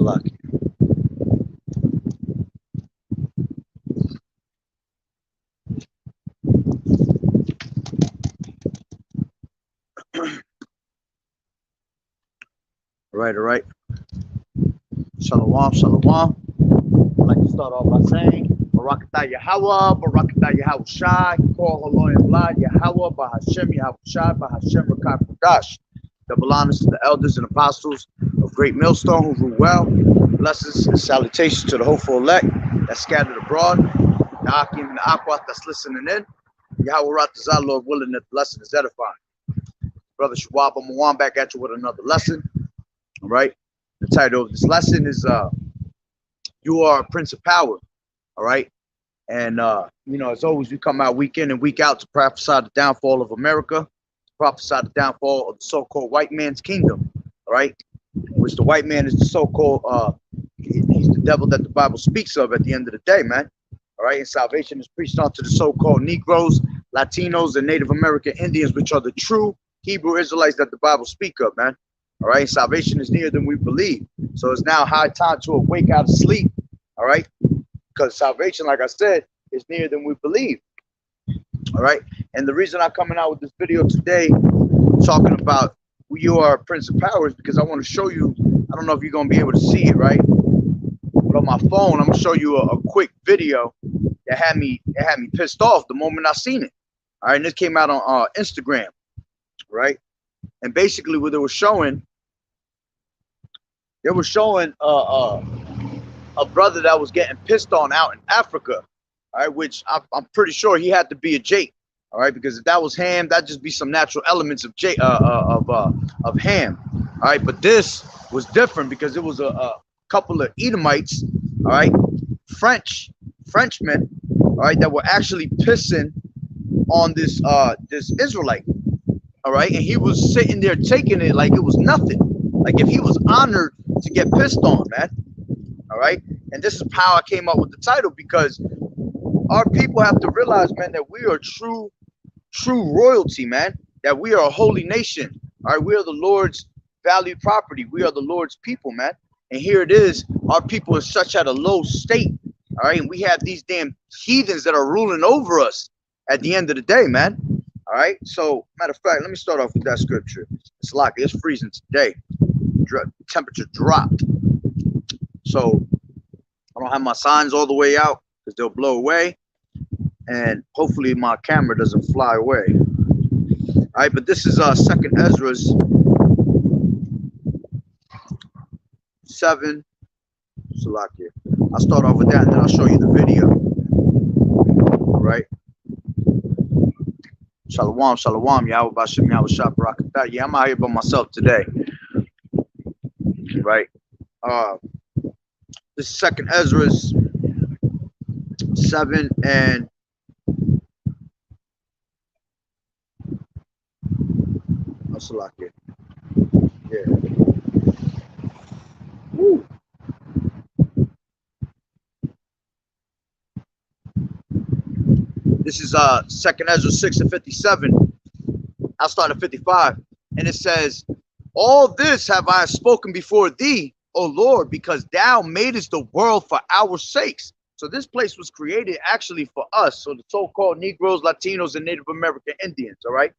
Salaki. All right. Shalom, shalom. I'd like to start off by saying, Barakatah Yahweh, Barakatah Yahweh Shai, Kol Haloy and Vlad Yahweh, Bahashem Yahweh Shai, Bahashem Rakat Kudash. Double honors to the elders and apostles of Great Millstone who rule well. Blessings and salutations to the hopeful elect that's scattered abroad. The Akim and the Aquat that's listening in. Yahweh Ratazah, Lord willing that the lesson is edifying. Brother Shawab Mawan back at you with another lesson. All right. The title of this lesson is You Are a Prince of Power. All right. And, you know, as always, we come out week in and week out to prophesy the downfall of America, to prophesy the downfall of the so-called white man's kingdom. All right. Which the white man is the so-called, he's the devil that the Bible speaks of at the end of the day, man. All right. And salvation is preached onto the so-called Negroes, Latinos, and Native American Indians, which are the true Hebrew Israelites that the Bible speak of, man. All right. Salvation is nearer than we believe. So it's now high time to awake out of sleep. All right. Because salvation, like I said, is nearer than we believe. All right. And the reason I'm coming out with this video today, talking about who you are, Prince of Power, is because I want to show you. I don't know if you're going to be able to see it, right? But on my phone, I'm going to show you a quick video that had me pissed off the moment I seen it. All right. And this came out on Instagram. Right. And basically what they were showing a brother that was getting pissed on out in Africa, all right, which I'm pretty sure he had to be a Jake, all right, because if that was Ham, that'd just be some natural elements of Ham, all right, but this was different because it was a couple of Edomites, all right, Frenchmen, all right, that were actually pissing on this Israelite, all right, and he was sitting there taking it like it was nothing, like if he was honored to get pissed on, man. All right. And this is how I came up with the title, because our people have to realize, man, that we are true royalty, man, that we are a holy nation. All right. We are the Lord's valued property. We are the Lord's people, man. And here it is. Our people are such at a low state. All right. And we have these damn heathens that are ruling over us at the end of the day, man. All right. So, matter of fact, let me start off with that scripture. It's like it's freezing today. Temperature dropped. So I don't have my signs all the way out because they'll blow away, and hopefully my camera doesn't fly away. All right, but this is Second Ezra's 7. Salakia. I'll start off with that, and then I'll show you the video. All right. Shalom, shalom, Yahweh Bashem, Yahweh Shah Barakatah. Yeah, I'm out here by myself today. Right. This is Second Ezra's 7 and Salaki. Yeah. Woo. This is Second Ezra 6 and 57. I'll start at 55, and it says, "All this have I spoken before thee, O Lord, because thou madest the world for our sakes." So this place was created actually for us. So the so-called Negroes, Latinos, and Native American Indians, all right?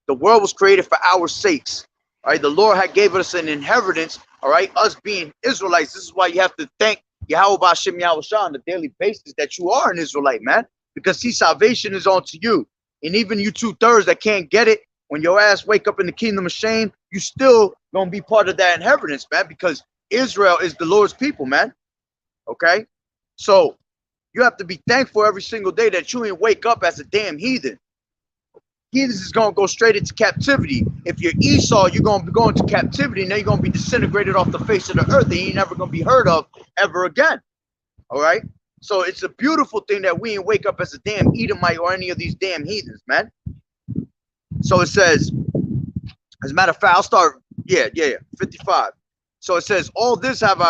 The world was created for our sakes, all right? The Lord had gave us an inheritance, all right? Us being Israelites. This is why you have to thank Yahweh Bashem Yahweh Shah on a daily basis that you are an Israelite, man. Because see, salvation is onto you. And even you 2/3 that can't get it, when your ass wake up in the kingdom of shame, you still gonna be part of that inheritance, man, because Israel is the Lord's people, man. Okay? So you have to be thankful every single day that you ain't wake up as a damn heathen. Heathens is gonna go straight into captivity. If you're Esau, you're gonna be going to captivity, and then you're gonna be disintegrated off the face of the earth, and you ain't never gonna be heard of ever again. All right? So it's a beautiful thing that we ain't wake up as a damn Edomite or any of these damn heathens, man. So it says, as a matter of fact, I'll start, 55. So it says, "All this have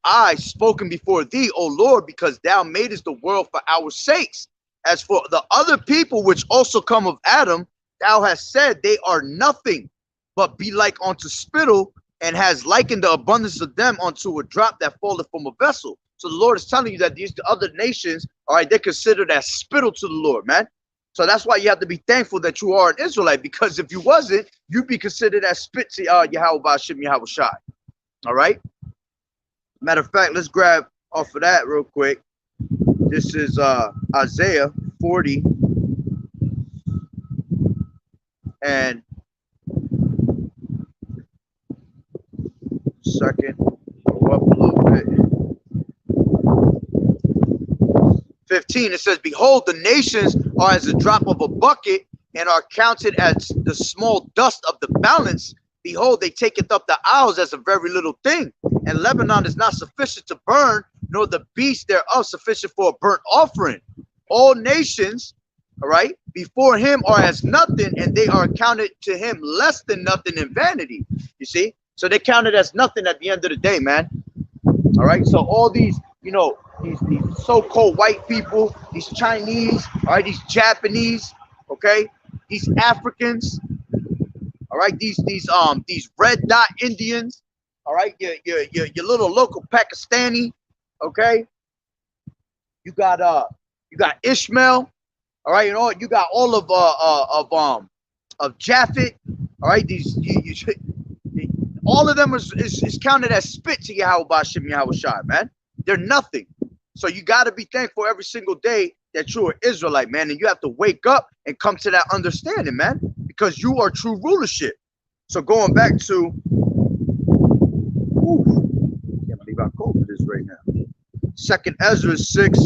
I spoken before thee, O Lord, because thou madest the world for our sakes. As for the other people which also come of Adam, thou hast said they are nothing, but be like unto spittle, and has likened the abundance of them unto a drop that falleth from a vessel. So the Lord is telling you that these other nations, all right, they're considered as spittle to the Lord, man. So that's why you have to be thankful that you are an Israelite, because if you wasn't, you'd be considered as spit to Yahweh Ba'ashem Yahweh Shai. All right. Matter of fact, let's grab off of that real quick. This is Isaiah 40 and second, go up a little bit. 15, it says, behold, the nations are as a drop of a bucket and are counted as the small dust of the balance. Behold, they taketh up the isles as a very little thing. And Lebanon is not sufficient to burn, nor the beast thereof sufficient for a burnt offering. All nations, all right, before him are as nothing, and they are counted to him less than nothing in vanity. You see? So they counted as nothing at the end of the day, man. All right. So all these, you know, these so-called white people, these Chinese, all right, these Japanese, okay, these Africans, all right, these red dot Indians, all right, your little local Pakistani, okay. You got Ishmael, all right, you got all of Japhet, all right. All of them is counted as spit to Yahweh Ba'ashem Yahweh Shai, man. They're nothing. So you got to be thankful every single day that you're an Israelite, man. And you have to wake up and come to that understanding, man, because you are true rulership. So going back to, can't believe how cold it is right now. 2nd Ezra 6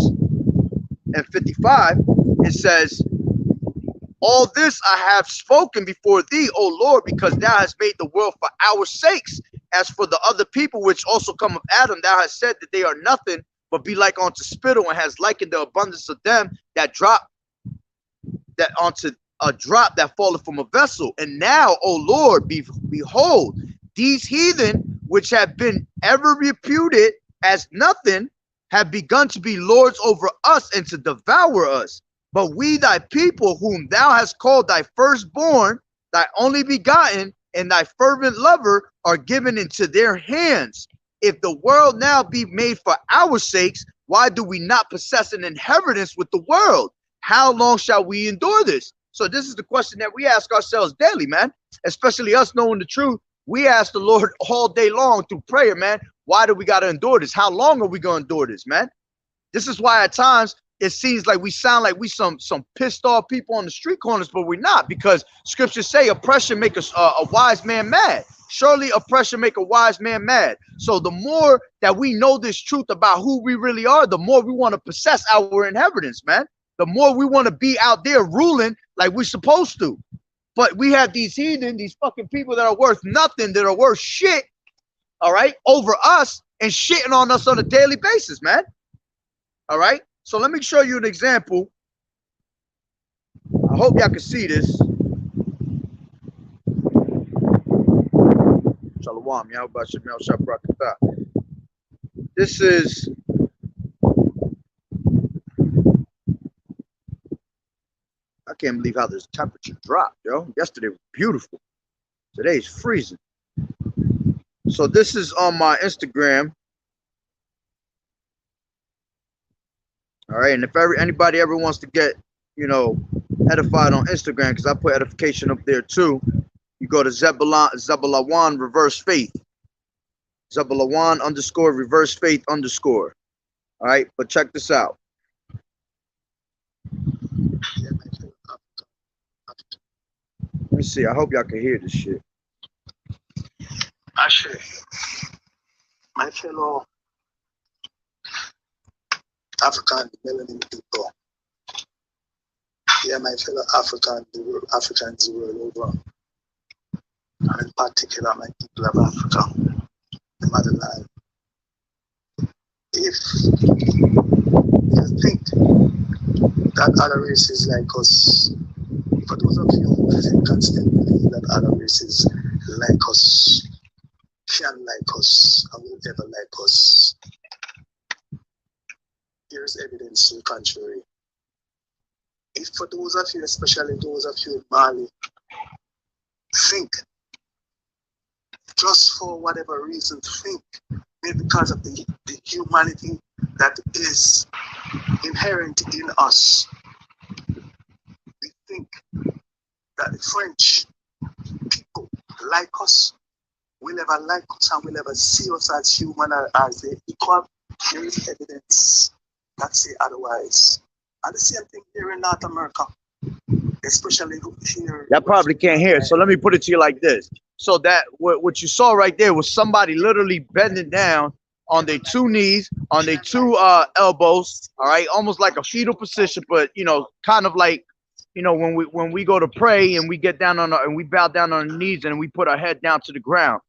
and 55, it says, all this I have spoken before thee, O Lord, because thou hast made the world for our sakes. As for the other people which also come of Adam, thou hast said that they are nothing, but be like unto spittle, and has likened the abundance of them that drop that unto a drop that falleth from a vessel. And now, O Lord, behold, these heathen which have been ever reputed as nothing have begun to be lords over us and to devour us. But we, thy people, whom thou hast called thy firstborn, thy only begotten, and thy fervent lover, are given into their hands. If the world now be made for our sakes, why do we not possess an inheritance with the world? How long shall we endure this? So this is the question that we ask ourselves daily, man. Especially us knowing the truth. We ask the Lord all day long through prayer, man. Why do we got to endure this? How long are we going to endure this, man? This is why at times it seems like we sound like we some pissed off people on the street corners, but we're not, because scriptures say oppression make a wise man mad. Surely oppression make a wise man mad. So the more that we know this truth about who we really are, the more we want to possess our inheritance, man. The more we want to be out there ruling like we're supposed to. But we have these heathen, these fucking people that are worth nothing, that are worth shit, all right, over us and shitting on us on a daily basis, man. All right. So let me show you an example. I hope y'all can see this. Shalom, Yahweh Shemel Shabrakata. This is I can't believe how this temperature dropped, yo. Yesterday was beautiful. Today's freezing. So this is on my Instagram. All right, and if anybody ever wants to get, you know, edified on Instagram, because I put edification up there too, you go to Zebulawan Reverse Faith. Zebulawan _ Reverse Faith _ All right, but check this out. Let me see. I hope y'all can hear this shit. Actually, my fellow African melanin people, yeah, my fellow Africans the world over, and in particular my people of Africa, the motherland. If you think that other races like us, for those of you who think and still believe that other races like us, can like us, and will ever like us, there is evidence to the contrary. If for those of you, especially those of you in Mali, think just for whatever reason, think maybe because of the humanity that is inherent in us. We think that the French people like us, will ever like us, and will ever see us as human or as equal. There is evidence that say otherwise. And the same thing here in North America, especially here. Y'all probably can't hear it, so let me put it to you like this. So that what you saw right there was somebody literally bending down on their two knees, on their two elbows, all right, almost like a fetal position, but you know, kind of like, you know, when we go to pray and we get down on and we bow down on our knees and we put our head down to the ground,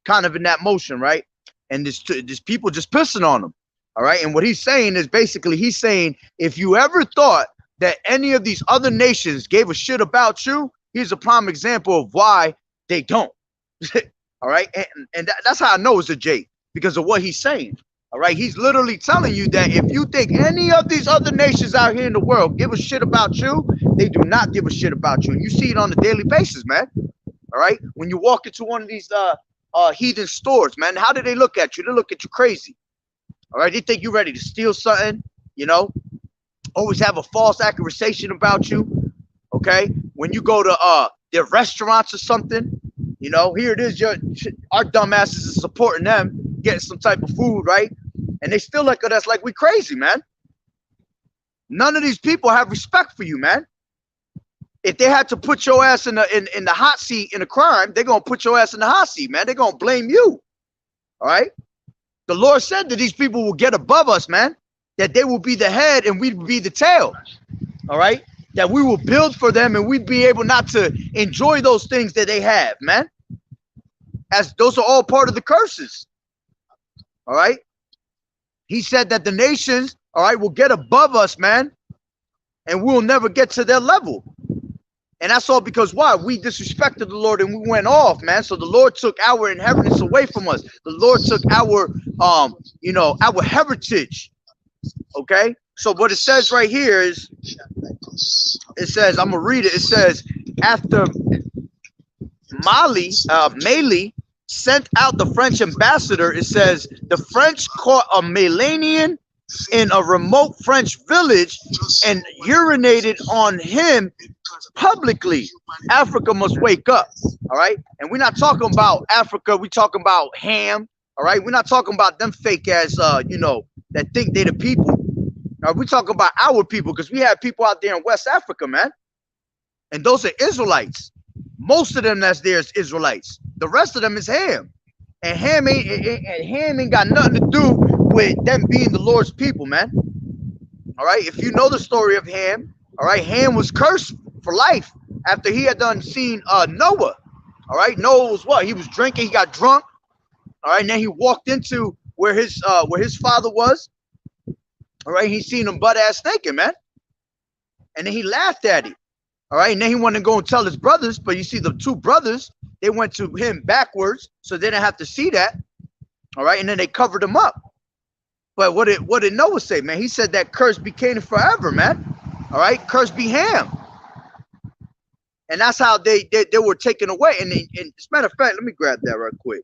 kind of in that motion, right? And this people just pissing on them, all right. And what he's saying is basically he's saying if you ever thought that any of these other nations gave a shit about you, here's a prime example of why they don't. All right, and that's how I know it's a J, because of what he's saying. All right, he's literally telling you that if you think any of these other nations out here in the world give a shit about you, they do not give a shit about you. And you see it on a daily basis, man. All right, when you walk into one of these heathen stores, man, how do they look at you? They look at you crazy. All right, they think you're ready to steal something, you know, always have a false accusation about you. Okay, when you go to their restaurants or something, you know, here it is, our dumbasses is supporting them, getting some type of food, right? And they still look at us like we crazy, man. None of these people have respect for you, man. If they had to put your ass in the hot seat in a crime, they're gonna put your ass in the hot seat, man. They're gonna blame you. All right. The Lord said that these people will get above us, man. That they will be the head and we'd be the tail. All right. That we will build for them and we'd be able not to enjoy those things that they have, man. As those are all part of the curses. All right. He said that the nations, all right, will get above us, man. And we'll never get to their level. And that's all because why? We disrespected the Lord and we went off, man. So the Lord took our inheritance away from us. The Lord took our, you know, our heritage. Okay. So what it says right here is, it says, I'm gonna read it. It says, after Mali sent out the French ambassador, it says the French caught a Malanian in a remote French village and urinated on him publicly. Africa must wake up. All right. And we're not talking about Africa. We're talking about Ham. All right. We're not talking about them fake ass, you know, that think they're the people. We're talking about our people, because we have people out there in West Africa, man. And those are Israelites. Most of them that's there is Israelites. The rest of them is Ham. And Ham ain't got nothing to do with them being the Lord's people, man. All right. If you know the story of Ham, all right, Ham was cursed for life after he had done seen Noah. All right. Noah was what? He was drinking, he got drunk. All right. And then he walked into where his father was. All right, he seen him butt ass naked, man. And then he laughed at him. All right, and then he wanted to go and tell his brothers, but you see the two brothers, they went to him backwards, so they didn't have to see that. All right, and then they covered him up. But what did Noah say, man? He said that curse be Canaan forever, man. All right, curse be Ham. And that's how they were taken away. And as a matter of fact, let me grab that right quick.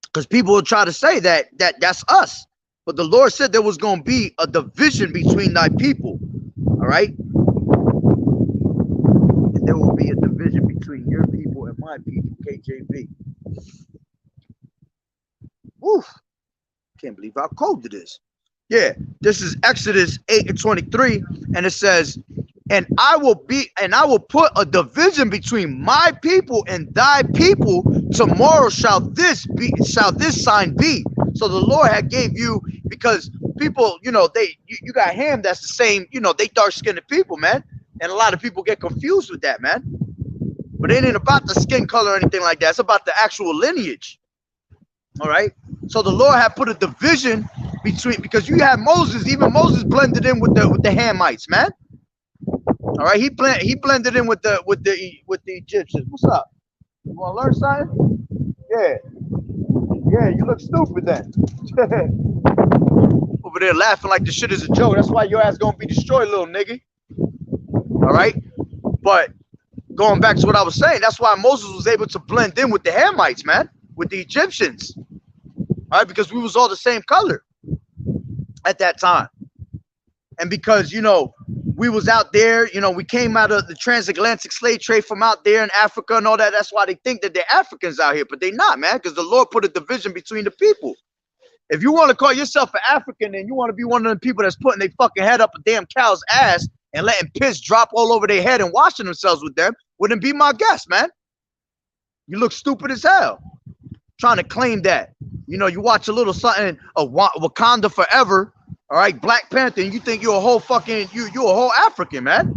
Because people will try to say that's us. But the Lord said there was going to be a division between thy people. All right. And there will be a division between your people and my people, KJV. Woof. Can't believe how cold it is. Yeah. This is Exodus 8:23. And it says, and I will put a division between my people and thy people. Tomorrow shall this sign be. So the Lord had gave you, because people, you know, you got Ham, that's the same, you know, they dark-skinned people, man. And a lot of people get confused with that, man. But it ain't about the skin color or anything like that. It's about the actual lineage. All right. So the Lord had put a division between, because you have Moses, even Moses blended in with the Hamites, man. All right. He blended in with the Egyptians. What's up? You want to learn something? Yeah. Yeah, you look stupid then. Over there laughing like the shit is a joke. That's why your ass gonna be destroyed, little nigga. All right? But going back to what I was saying, that's why Moses was able to blend in with the Hamites, man, with the Egyptians. All right, because we was all the same color at that time. And because, you know, we was out there, you know, we came out of the transatlantic slave trade from out there in Africa and all that. That's why they think that they're Africans out here, but they're not, man, because the Lord put a division between the people. If you want to call yourself an African and you want to be one of the people that's putting their fucking head up a damn cow's ass and letting piss drop all over their head and washing themselves with them, wouldn't be my guest, man. You look stupid as hell trying to claim that. You know, you watch a little something of Wakanda Forever, all right, Black Panther, and you think you're a whole fucking, you're a whole African, man.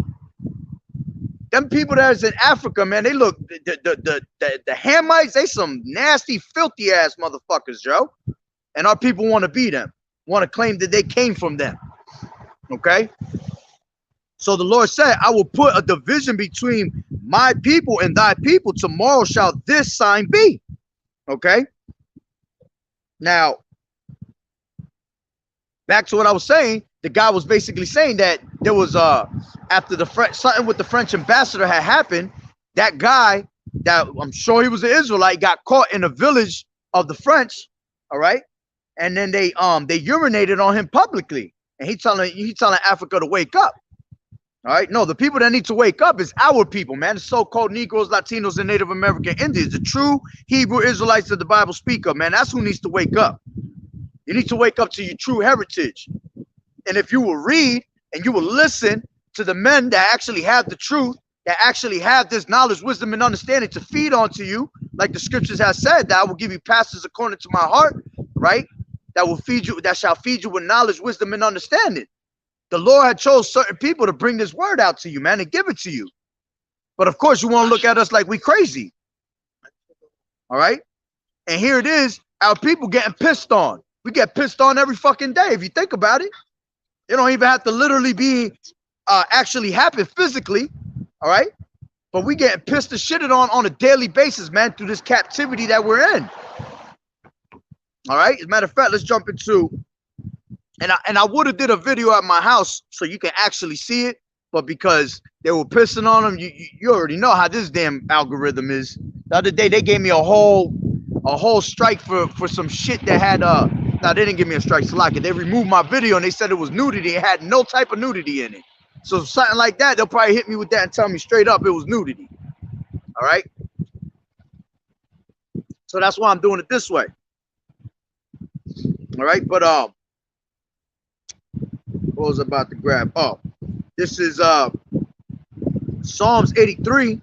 Them people that's in Africa, man, they look, the Hamites, they some nasty, filthy ass motherfuckers, Joe. And our people want to be them, want to claim that they came from them. Okay? So the Lord said, I will put a division between my people and thy people. Tomorrow shall this sign be. Okay? Now, back to what I was saying, the guy was basically saying that there was after the French, something with the French ambassador had happened, that guy that I'm sure he was an Israelite got caught in a village of the French, all right? And then they urinated on him publicly. And he telling Africa to wake up. All right. No, the people that need to wake up is our people, man. The so-called Negroes, Latinos, and Native American Indians, the true Hebrew Israelites that the Bible speak of, man. That's who needs to wake up. You need to wake up to your true heritage. And if you will read and you will listen to the men that actually have the truth, that actually have this knowledge, wisdom, and understanding to feed onto you, like the scriptures have said, that I will give you pastors according to my heart, right? That will feed you, that shall feed you with knowledge, wisdom, and understanding. The Lord had chose certain people to bring this word out to you, man, and give it to you. But of course, you won't look at us like we crazy. All right? And here it is, our people getting pissed on. We get pissed on every fucking day, if you think about it. It don't even have to literally be actually happen physically, all right? But we getting pissed and shitted on a daily basis, man, through this captivity that we're in. All right. As a matter of fact, let's jump into, and I would have did a video at my house so you can actually see it, but because they were pissing on them, you already know how this damn algorithm is. The other day they gave me a whole strike for some shit that had no, they didn't give me a strike, Salaka. They removed my video and they said it was nudity. It had no type of nudity in it. So something like that, they'll probably hit me with that and tell me straight up it was nudity. All right. So that's why I'm doing it this way. All right, but what was I about to grab? Oh, this is Psalms 83.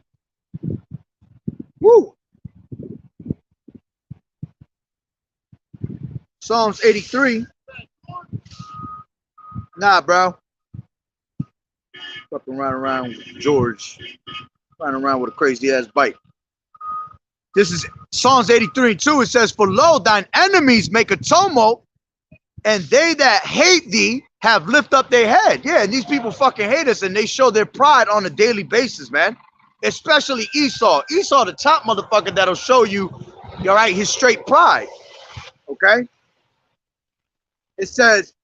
Woo! Psalms 83. Nah, bro. Fucking running around with George. Running around with a crazy ass bike. This is Psalms 83:2. It says, for lo, thine enemies make a tumult, and they that hate thee have lift up their head. Yeah, and these people fucking hate us, and they show their pride on a daily basis, man. Especially Esau. Esau, the top motherfucker that'll show you, all right, his straight pride. Okay? It says,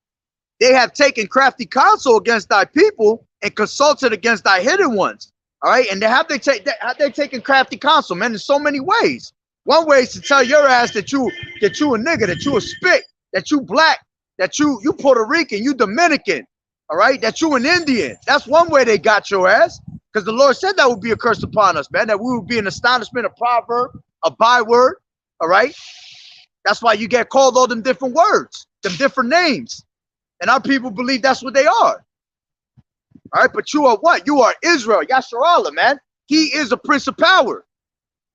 they have taken crafty counsel against thy people and consulted against thy hidden ones. All right, and have they taken crafty counsel, man, in so many ways. One way is to tell your ass that you a nigga, that you a spit, that you black, that you Puerto Rican, you Dominican, all right, that you an Indian. That's one way they got your ass, because the Lord said that would be a curse upon us, man, that we would be an astonishment, a proverb, a byword, all right? That's why you get called all them different words, them different names, and our people believe that's what they are. All right, but you are what? You are Israel, Yasharallah, man. He is a prince of power.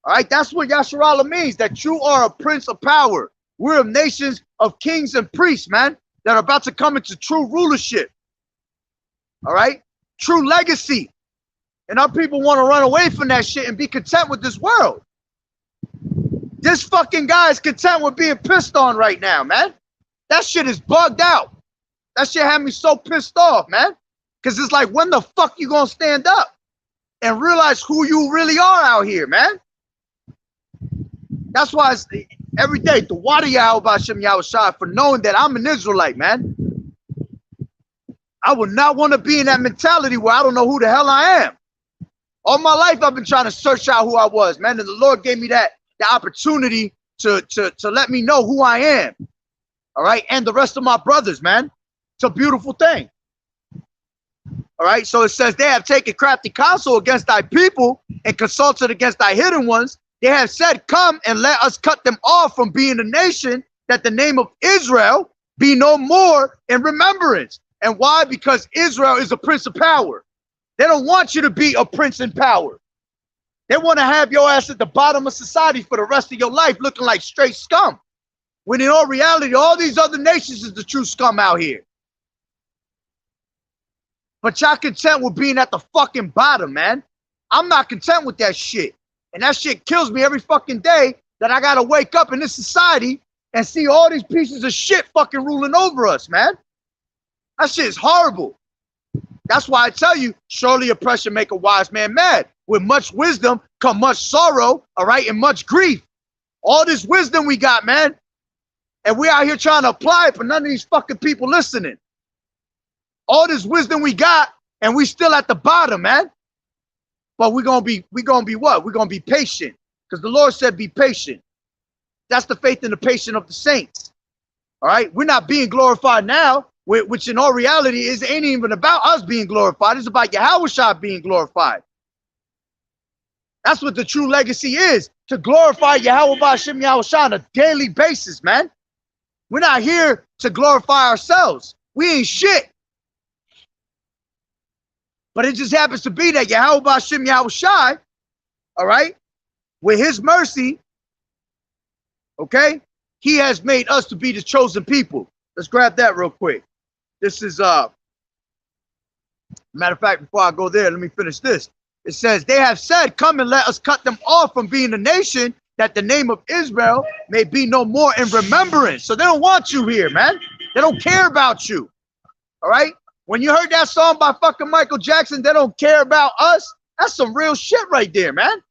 All right, that's what Yasharallah means, that you are a prince of power. We're nations of kings and priests, man, that are about to come into true rulership. All right, true legacy. And our people want to run away from that shit and be content with this world. This fucking guy is content with being pissed on right now, man. That shit is bugged out. That shit had me so pissed off, man. Because it's like, when the fuck you gonna stand up and realize who you really are out here, man? That's why it's every day, the water Yahweh Shai for knowing that I'm an Israelite, man. I would not want to be in that mentality where I don't know who the hell I am. All my life, I've been trying to search out who I was, man. And the Lord gave me the opportunity to let me know who I am. All right. And the rest of my brothers, man. It's a beautiful thing. All right. So it says, they have taken crafty counsel against thy people and consulted against thy hidden ones. They have said, come and let us cut them off from being a nation, that the name of Israel be no more in remembrance. And why? Because Israel is a prince of power. They don't want you to be a prince in power. They want to have your ass at the bottom of society for the rest of your life looking like straight scum. When in all reality, all these other nations is the true scum out here. But y'all content with being at the fucking bottom, man. I'm not content with that shit. And that shit kills me every fucking day that I gotta wake up in this society and see all these pieces of shit fucking ruling over us, man. That shit is horrible. That's why I tell you, surely oppression make a wise man mad. With much wisdom come much sorrow, all right, and much grief. All this wisdom we got, man. And we out here trying to apply it, but none of these fucking people listening. All this wisdom we got, and we still at the bottom, man. But we're gonna be what? We're gonna be patient. Because the Lord said be patient. That's the faith and the patience of the saints. All right. We're not being glorified now, which in all reality ain't even about us being glorified. It's about Yahushua being glorified. That's what the true legacy is, to glorify Yahweh B'Shem Yahushua on a daily basis, man. We're not here to glorify ourselves. We ain't shit. But it just happens to be that Yahweh B'Shem Yahushua, all right, with his mercy, okay, he has made us to be the chosen people. Let's grab that real quick. This is, matter of fact, before I go there, let me finish this. It says, they have said, come and let us cut them off from being a nation, that the name of Israel may be no more in remembrance. So they don't want you here, man. They don't care about you. All right. When you heard that song by fucking Michael Jackson, they don't care about us. That's some real shit right there, man.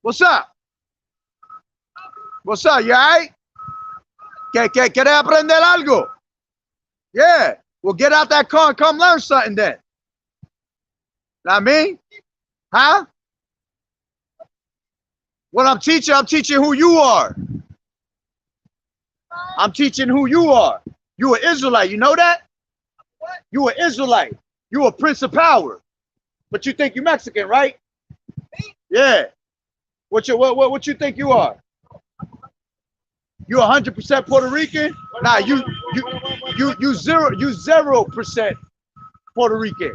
What's up? What's up? You all right? ¿Quieres aprender algo? Yeah. Well, get out that car and come learn something then. Know what I mean? Huh? What I'm teaching who you are. I'm teaching who you are. You an Israelite, you know that? You an Israelite. You a prince of power. But you think you Mexican, right? Yeah. What you think you are? You 100% Puerto Rican? Nah, you 0% Puerto Rican.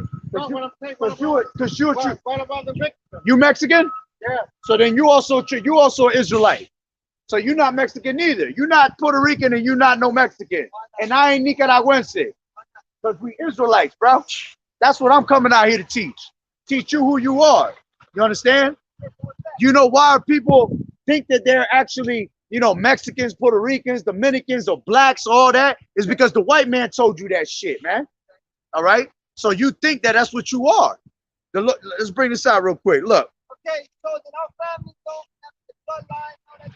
You Mexican? Yeah. So then you also Israelite. So you're not Mexican either. You're not Puerto Rican and you're not no Mexican. And I ain't Nicaraguense. Because we Israelites, bro. That's what I'm coming out here to teach. Teach you who you are. You understand? You know why people think that they're actually, you know, Mexicans, Puerto Ricans, Dominicans, or blacks, all that is because the white man told you that shit, man. All right? So you think that that's what you are. Let's bring this out real quick. Look. Okay, so then our family don't have the bloodline, all that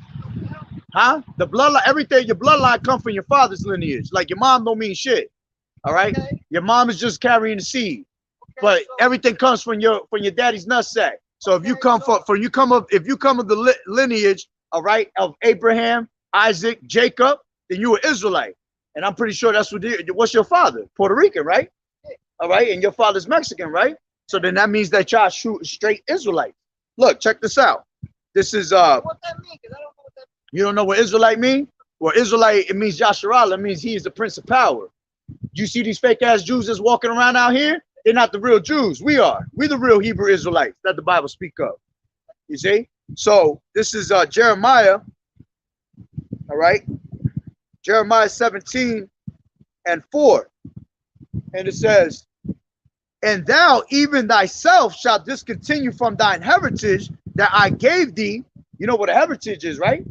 stuff. Huh? The bloodline, everything, your bloodline come from your father's lineage. Like your mom don't mean shit. All right? Okay. Your mom is just carrying the seed. Okay, but so everything comes from your daddy's nutsack. So if you come if you come of the lineage, all right, of Abraham, Isaac, Jacob, then you an Israelite. And I'm pretty sure that's what's your father? Puerto Rican, right? All right, and your father's Mexican, right? So then that means that y'all straight Israelites. Look, check this out. This is what that means, because I don't know what that means. You don't know what Israelite mean? Well, Israelite, it means Yasharallah. It means he is the prince of power. You see these fake ass Jews that's walking around out here? They're not the real Jews. We are. We're the real Hebrew Israelites that the Bible speak of. You see? So this is Jeremiah. All right. Jeremiah 17:4. And it says, and thou even thyself shalt discontinue from thine heritage that I gave thee. You know what a heritage is, right?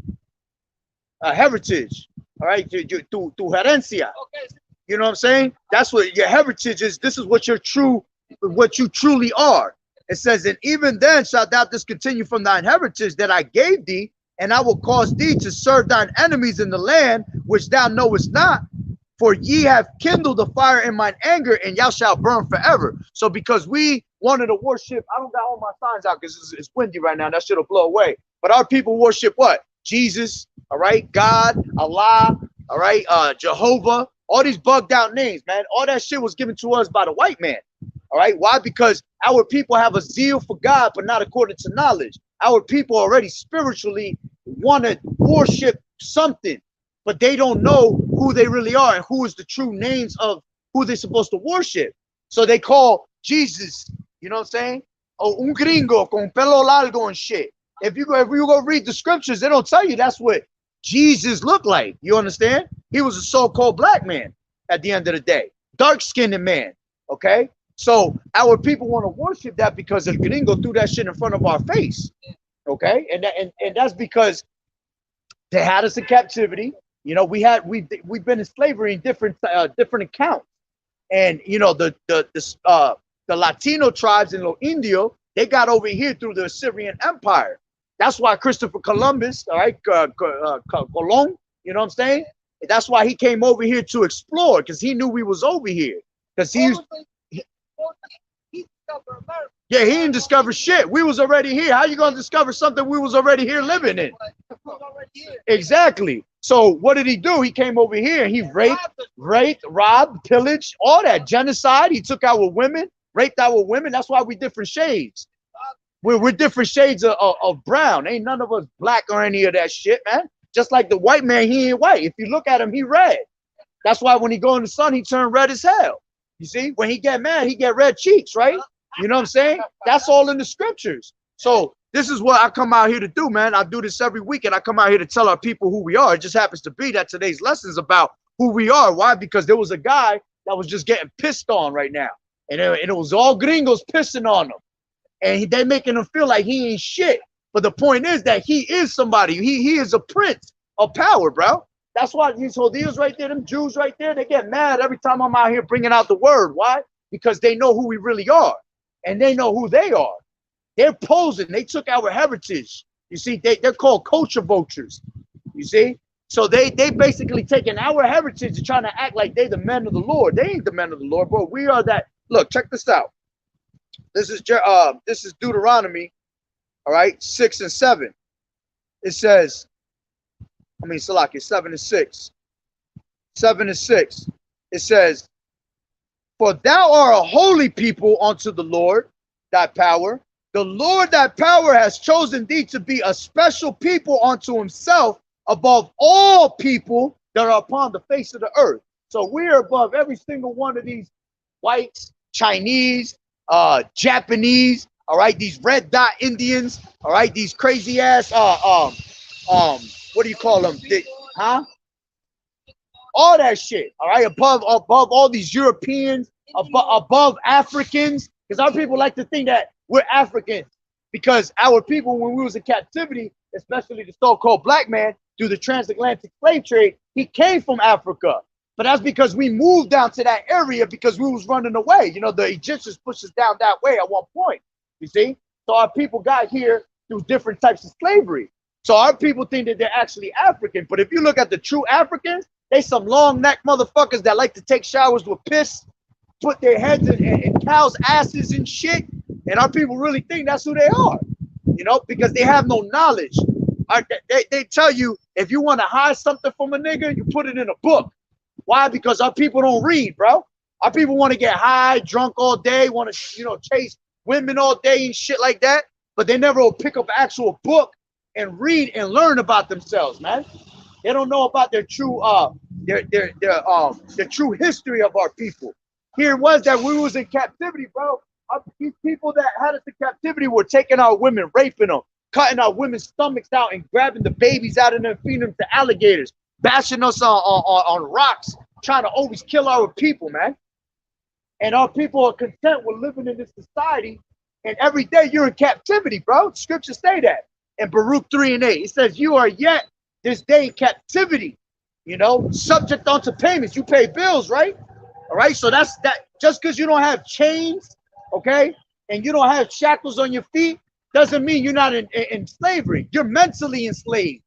A heritage. All right. Tu herencia. Okay. You know what I'm saying? That's what your heritage is. This is what you truly are. It says, and even then shalt thou discontinue from thine heritage that I gave thee, and I will cause thee to serve thine enemies in the land which thou knowest not. For ye have kindled a fire in mine anger, and thou shalt burn forever. So because we wanted to worship. I don't got all my signs out because it's windy right now. That shit'll blow away. But our people worship what? Jesus, all right? God, Allah, all right? Jehovah, all these bugged out names, man. All that shit was given to us by the white man, all right? Why? Because our people have a zeal for God, but not according to knowledge. Our people already spiritually want to worship something, but they don't know who they really are and who is the true names of who they're supposed to worship. So they call Jesus, you know what I'm saying? Oh, un gringo con pelo largo and shit. If you go read the scriptures, they don't tell you that's what Jesus looked like. You understand? He was a so-called black man at the end of the day, dark-skinned man. Okay, so our people want to worship that because El Gringo threw that shit in front of our face. Okay, and that's because they had us in captivity. You know, we've been in slavery in different accounts, and you know the Latino tribes in Lo Indio, they got over here through the Assyrian Empire. That's why Christopher Columbus, all right, Colon, you know what I'm saying? That's why he came over here to explore, because he knew we was over here. Because he didn't discover shit. We was already here. How you gonna discover something we was already here living in? Exactly. So what did he do? He came over here and he raped, robbed, pillaged, all that genocide. He took our women, raped our women. That's why we different shades. We're different shades of brown. Ain't none of us black or any of that shit, man. Just like the white man, he ain't white. If you look at him, he red. That's why when he go in the sun, he turn red as hell. You see, when he get mad, he get red cheeks, right? You know what I'm saying? That's all in the scriptures. So this is what I come out here to do, man. I do this every week, and I come out here to tell our people who we are. It just happens to be that today's lesson is about who we are. Why? Because there was a guy that was just getting pissed on right now. And it was all gringos pissing on him. And they making him feel like he ain't shit. But the point is that he is somebody. He is a prince of power, bro. That's why these Judíos right there, them Jews right there, they get mad every time I'm out here bringing out the word. Why? Because they know who we really are. And they know who they are. They're posing. They took our heritage. You see, they're called culture vultures. You see? So they basically taking our heritage and trying to act like they the men of the Lord. They ain't the men of the Lord, bro. We are that. Look, check this out. This is Deuteronomy, all right, 6 and 7. It says, Salaki, 7 and 6. 7 and 6. It says, for thou art a holy people unto the Lord, thy power. The Lord, thy power, has chosen thee to be a special people unto himself above all people that are upon the face of the earth. So we're above every single one of these whites, Chinese, Japanese, all right, these red dot Indians, all right, these crazy ass, what do you call them? All that shit, all right, above all these Europeans, above Africans, because our people like to think that we're Africans, because our people, when we was in captivity, especially the so-called black man, through the transatlantic slave trade, he came from Africa. But that's because we moved down to that area because we was running away. You know, the Egyptians pushed us down that way at one point, you see? So our people got here through different types of slavery. So our people think that they're actually African. But if you look at the true Africans, they some long neck motherfuckers that like to take showers with piss, put their heads in cows' asses and shit. And our people really think that's who they are, you know, because they have no knowledge. They tell you, if you want to hide something from a nigga, you put it in a book. Why? Because our people don't read, bro. Our people want to get high, drunk all day, want to, you know, chase women all day and shit like that. But they never will pick up an actual book and read and learn about themselves, man. They don't know about their true, the true history of our people. Here it was that we was in captivity, bro. These people that had us in captivity were taking our women, raping them, cutting our women's stomachs out and grabbing the babies out of them, feeding them to alligators, bashing us on rocks, trying to always kill our people, man. And our people are content with living in this society. And every day you're in captivity, bro. Scriptures say that. In Baruch 3 and 8, it says you are yet this day in captivity, you know, subject unto payments. You pay bills, right? All right. So that's that. Just because you don't have chains, okay, and you don't have shackles on your feet, doesn't mean you're not in slavery. You're mentally enslaved.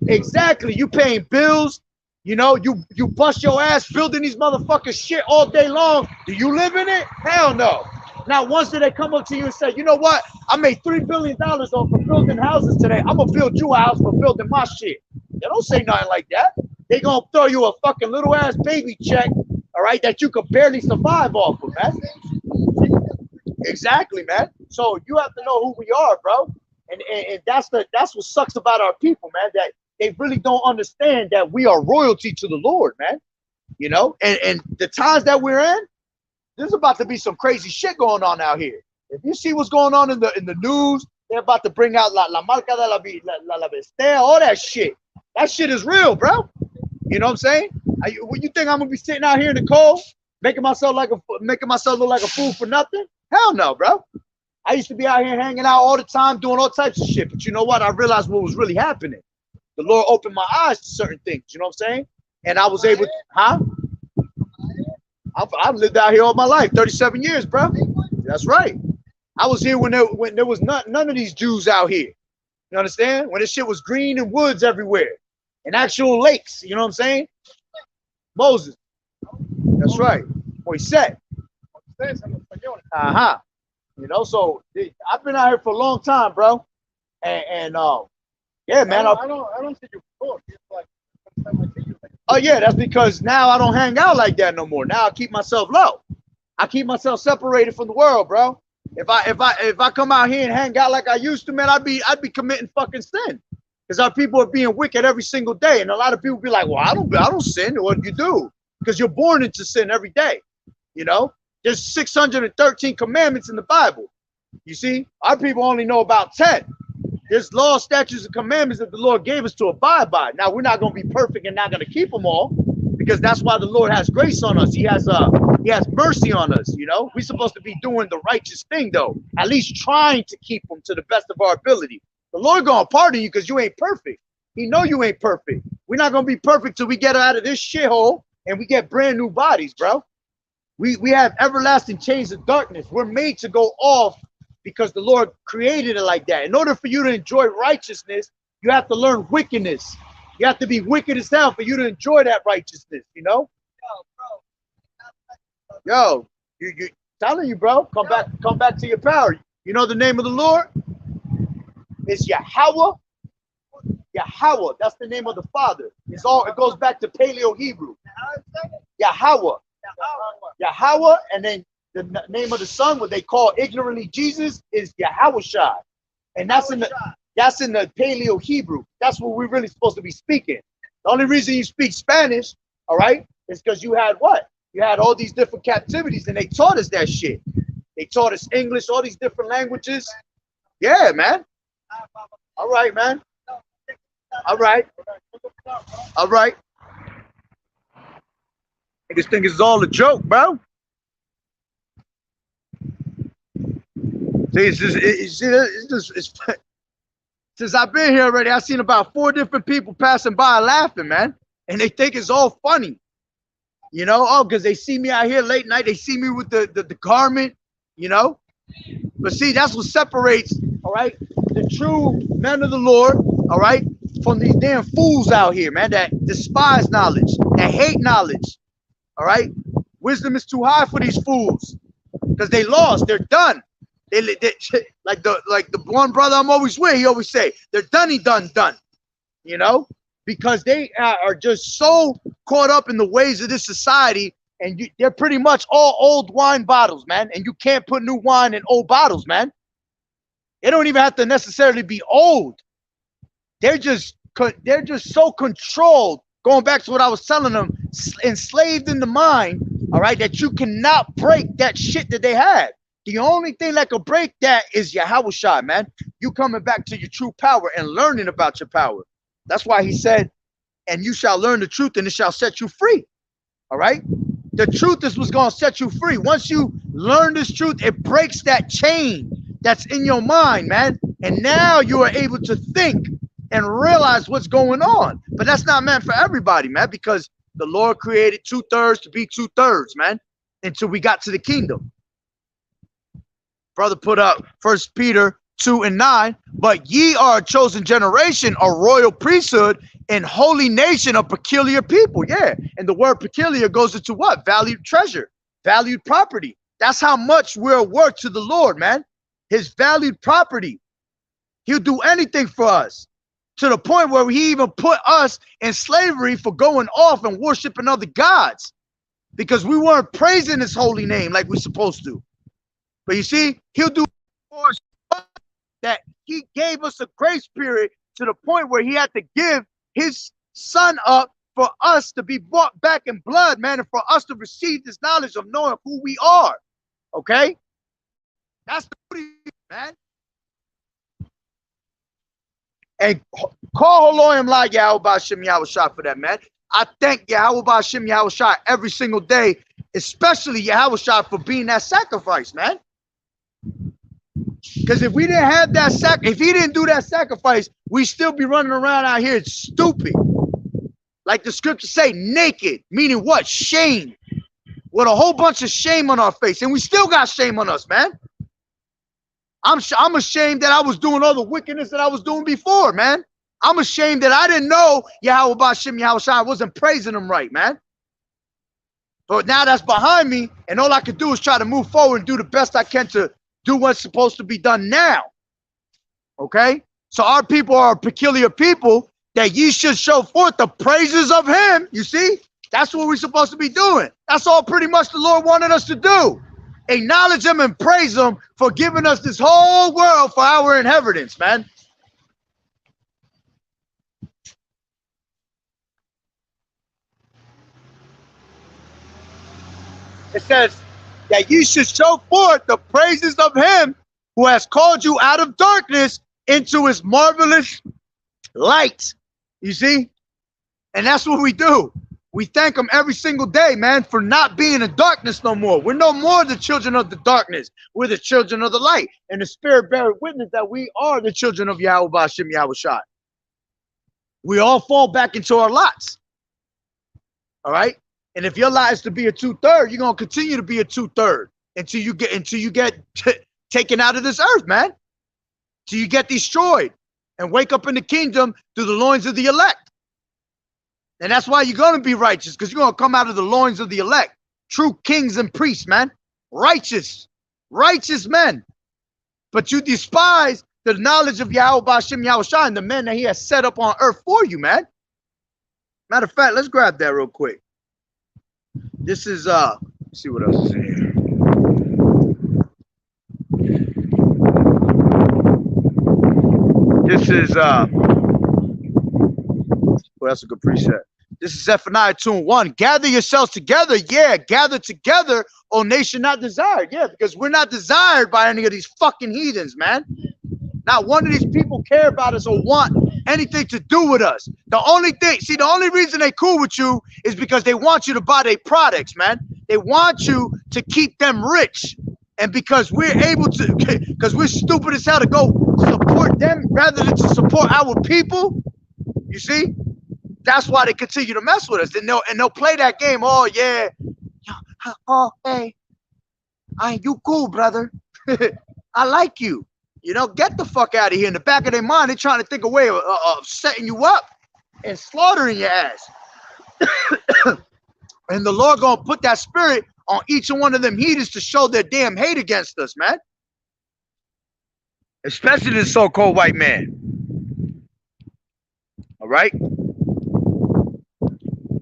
Exactly. You paying bills, you know, you bust your ass building these motherfuckers shit all day long. Do you live in it? Hell no. Not once did they come up to you and say, you know what? I made $3 billion off of building houses today. I'm going to build you a house for building my shit. They don't say nothing like that. They going to throw you a fucking little ass baby check, all right, that you could barely survive off of, man. Exactly, man. So you have to know who we are, bro. And that's what sucks about our people, man, that they really don't understand that we are royalty to the Lord, man. You know, and the times that we're in, there's about to be some crazy shit going on out here. If you see what's going on in the news, they're about to bring out la marca de la bestia, all that shit. That shit is real, bro. You know what I'm saying? When you think I'm gonna be sitting out here in the cold, making myself look like a fool for nothing? Hell no, bro. I used to be out here hanging out all the time, doing all types of shit. But you know what? I realized what was really happening. The Lord opened my eyes to certain things. You know what I'm saying? And I was able to, I've lived out here all my life, 37 years, bro. That's right. I was here when there was none of these Jews out here. You understand? When this shit was green and woods everywhere and actual lakes. You know what I'm saying? Moses. That's right. Moisés. You know, so I've been out here for a long time, bro. And yeah, man. I don't see you before. Oh yeah, that's because now I don't hang out like that no more. Now I keep myself low. I keep myself separated from the world, bro. If I come out here and hang out like I used to, man, I'd be committing fucking sin. Because our people are being wicked every single day. And a lot of people be like, well, I don't sin. What you do? Because you're born into sin every day. You know? There's 613 commandments in the Bible. You see? Our people only know about 10. There's laws, statutes, and commandments that the Lord gave us to abide by. Now, we're not going to be perfect and not going to keep them all, because that's why the Lord has grace on us. He has mercy on us, you know? We're supposed to be doing the righteous thing, though, at least trying to keep them to the best of our ability. The Lord going to pardon you because you ain't perfect. He know you ain't perfect. We're not going to be perfect till we get out of this shithole and we get brand new bodies, bro. We have everlasting chains of darkness. We're made to go off because the Lord created it like that. In order for you to enjoy righteousness, you have to learn wickedness. You have to be wicked as hell for you to enjoy that righteousness, you know? Yo, you telling you, bro, come back to your power. You know the name of the Lord? It's Yahweh. Yahweh, that's the name of the Father. It goes back to Paleo Hebrew. Yahweh. Yahweh, and then the name of the Son, what they call ignorantly Jesus, is Yahushua. And that's in the Paleo Hebrew. That's what we're really supposed to be speaking. The only reason you speak Spanish, all right, is because you had what? You had all these different captivities, and they taught us that shit. They taught us English, all these different languages. Yeah, man. All right, man. All right. All right. Niggas think it's all a joke, bro. See, since I've been here already, I've seen about 4 different people passing by laughing, man. And they think it's all funny. You know, oh, because they see me out here late night. They see me with the garment, you know. But see, that's what separates, all right, the true men of the Lord, all right, from these damn fools out here, man, that despise knowledge, that hate knowledge, all right. Wisdom is too high for these fools because they lost. They're done. They like the one brother I'm always with. He always say they're done. You know, because they are just so caught up in the ways of this society, and they're pretty much all old wine bottles, man. And you can't put new wine in old bottles, man. They don't even have to necessarily be old. They're just so controlled. Going back to what I was telling them, enslaved in the mind, all right, that you cannot break that shit that they had. The only thing that could break that is Yahushua, man. You coming back to your true power and learning about your power. That's why he said, and you shall learn the truth and it shall set you free. All right? The truth is what's going to set you free. Once you learn this truth, it breaks that chain that's in your mind, man. And now you are able to think and realize what's going on. But that's not meant for everybody, man, because the Lord created 2/3 to be 2/3, man, until we got to the kingdom. Brother put up 1 Peter 2:9, but ye are a chosen generation, a royal priesthood, and holy nation, a peculiar people. Yeah, and the word peculiar goes into what? Valued treasure, valued property. That's how much we're worth to the Lord, man. His valued property. He'll do anything for us, to the point where he even put us in slavery for going off and worshiping other gods because we weren't praising his holy name like we're supposed to. But you see, he'll do for us that he gave us a grace period to the point where he had to give his son up for us to be brought back in blood, man, and for us to receive this knowledge of knowing who we are. Okay? That's the beauty, man. And call Elohim La Yahweh B'Hashem Yahushua for that, man. I thank Yahweh B'Hashem Yahushua every single day, especially Yahushua for being that sacrifice, man. Because if we didn't have that if he didn't do that sacrifice, we still be running around out here stupid. Like the scriptures say, naked, meaning what? Shame. With a whole bunch of shame on our face. And we still got shame on us, man. I'm ashamed that I was doing all the wickedness that I was doing before, man. I'm ashamed that I didn't know Yahweh B'Hashem Yahushua. I wasn't praising him right, man. But now that's behind me, and all I can do is try to move forward and do the best I can to do what's supposed to be done now. Okay? So our people are a peculiar people that ye should show forth the praises of him. You see? That's what we're supposed to be doing. That's all pretty much the Lord wanted us to do. Acknowledge him and praise him for giving us this whole world for our inheritance, man. It says that you should show forth the praises of him who has called you out of darkness into his marvelous light. You see? And that's what we do. We thank him every single day, man, for not being in darkness no more. We're no more the children of the darkness. We're the children of the light. And the Spirit bears witness that we are the children of Yahweh B'Hashem Yahushua. We all fall back into our lots. All right? And if your lot is to be a 2/3, you're going to continue to be a 2/3 until you get taken out of this earth, man. Till you get destroyed and wake up in the kingdom through the loins of the elect. And that's why you're going to be righteous, because you're going to come out of the loins of the elect. True kings and priests, man. Righteous men. But you despise the knowledge of Yahweh B'Hashem Yahushua and the men that he has set up on earth for you, man. Matter of fact, let's grab that real quick. This is, let's see what else is in here. This is, well, that's a good preset. This is Zephaniah 2:1. Gather yourselves together. Yeah, gather together, O nation not desired. Yeah, because we're not desired by any of these fucking heathens, man. Not one of these people care about us or want anything to do with us. The only reason they cool with you is because they want you to buy their products, man. They want you to keep them rich. And because we're able to, because we're stupid as hell to go support them rather than to support our people, you see? That's why they continue to mess with us. And they'll play that game. Oh, yeah. Oh, hey. You cool, brother. I like you. You know, get the fuck out of here. In the back of their mind, they're trying to think a way of setting you up and slaughtering your ass. And the Lord gonna put that spirit on each and one of them heathens to show their damn hate against us, man. Especially the so-called white man. All right?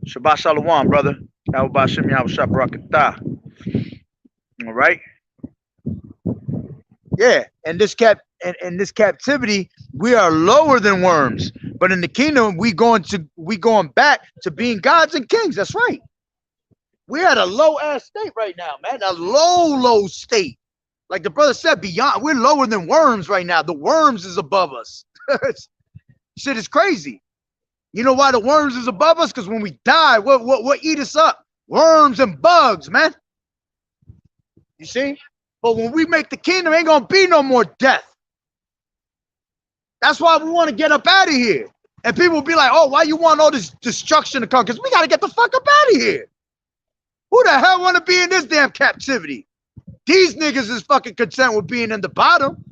Shabbat Shalom, brother. Yahweh B'Hashem Yahushua Barakatah. All right? Yeah, and this captivity, we are lower than worms. But in the kingdom, we going back to being gods and kings. That's right. We're at a low ass state right now, man. A low state. Like the brother said, we're lower than worms right now. The worms is above us. Shit is crazy. You know why the worms is above us? Because when we die, what eat us up? Worms and bugs, man. You see? But when we make the kingdom, ain't gonna be no more death. That's why we want to get up out of here. And people will be like, oh, why you want all this destruction to come? Because we got to get the fuck up out of here. Who the hell want to be in this damn captivity? These niggas is fucking content with being in the bottom.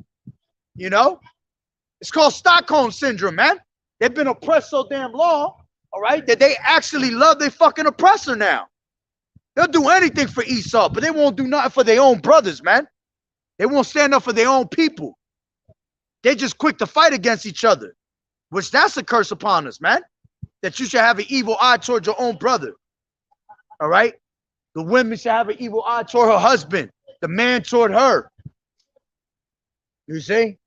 You know? It's called Stockholm Syndrome, man. They've been oppressed so damn long, all right, that they actually love their fucking oppressor now. They'll do anything for Esau, but they won't do nothing for their own brothers, man. They won't stand up for their own people. They're just quick to fight against each other, which that's a curse upon us, man. That you should have an evil eye towards your own brother. All right? The woman should have an evil eye toward her husband. The man toward her. You see?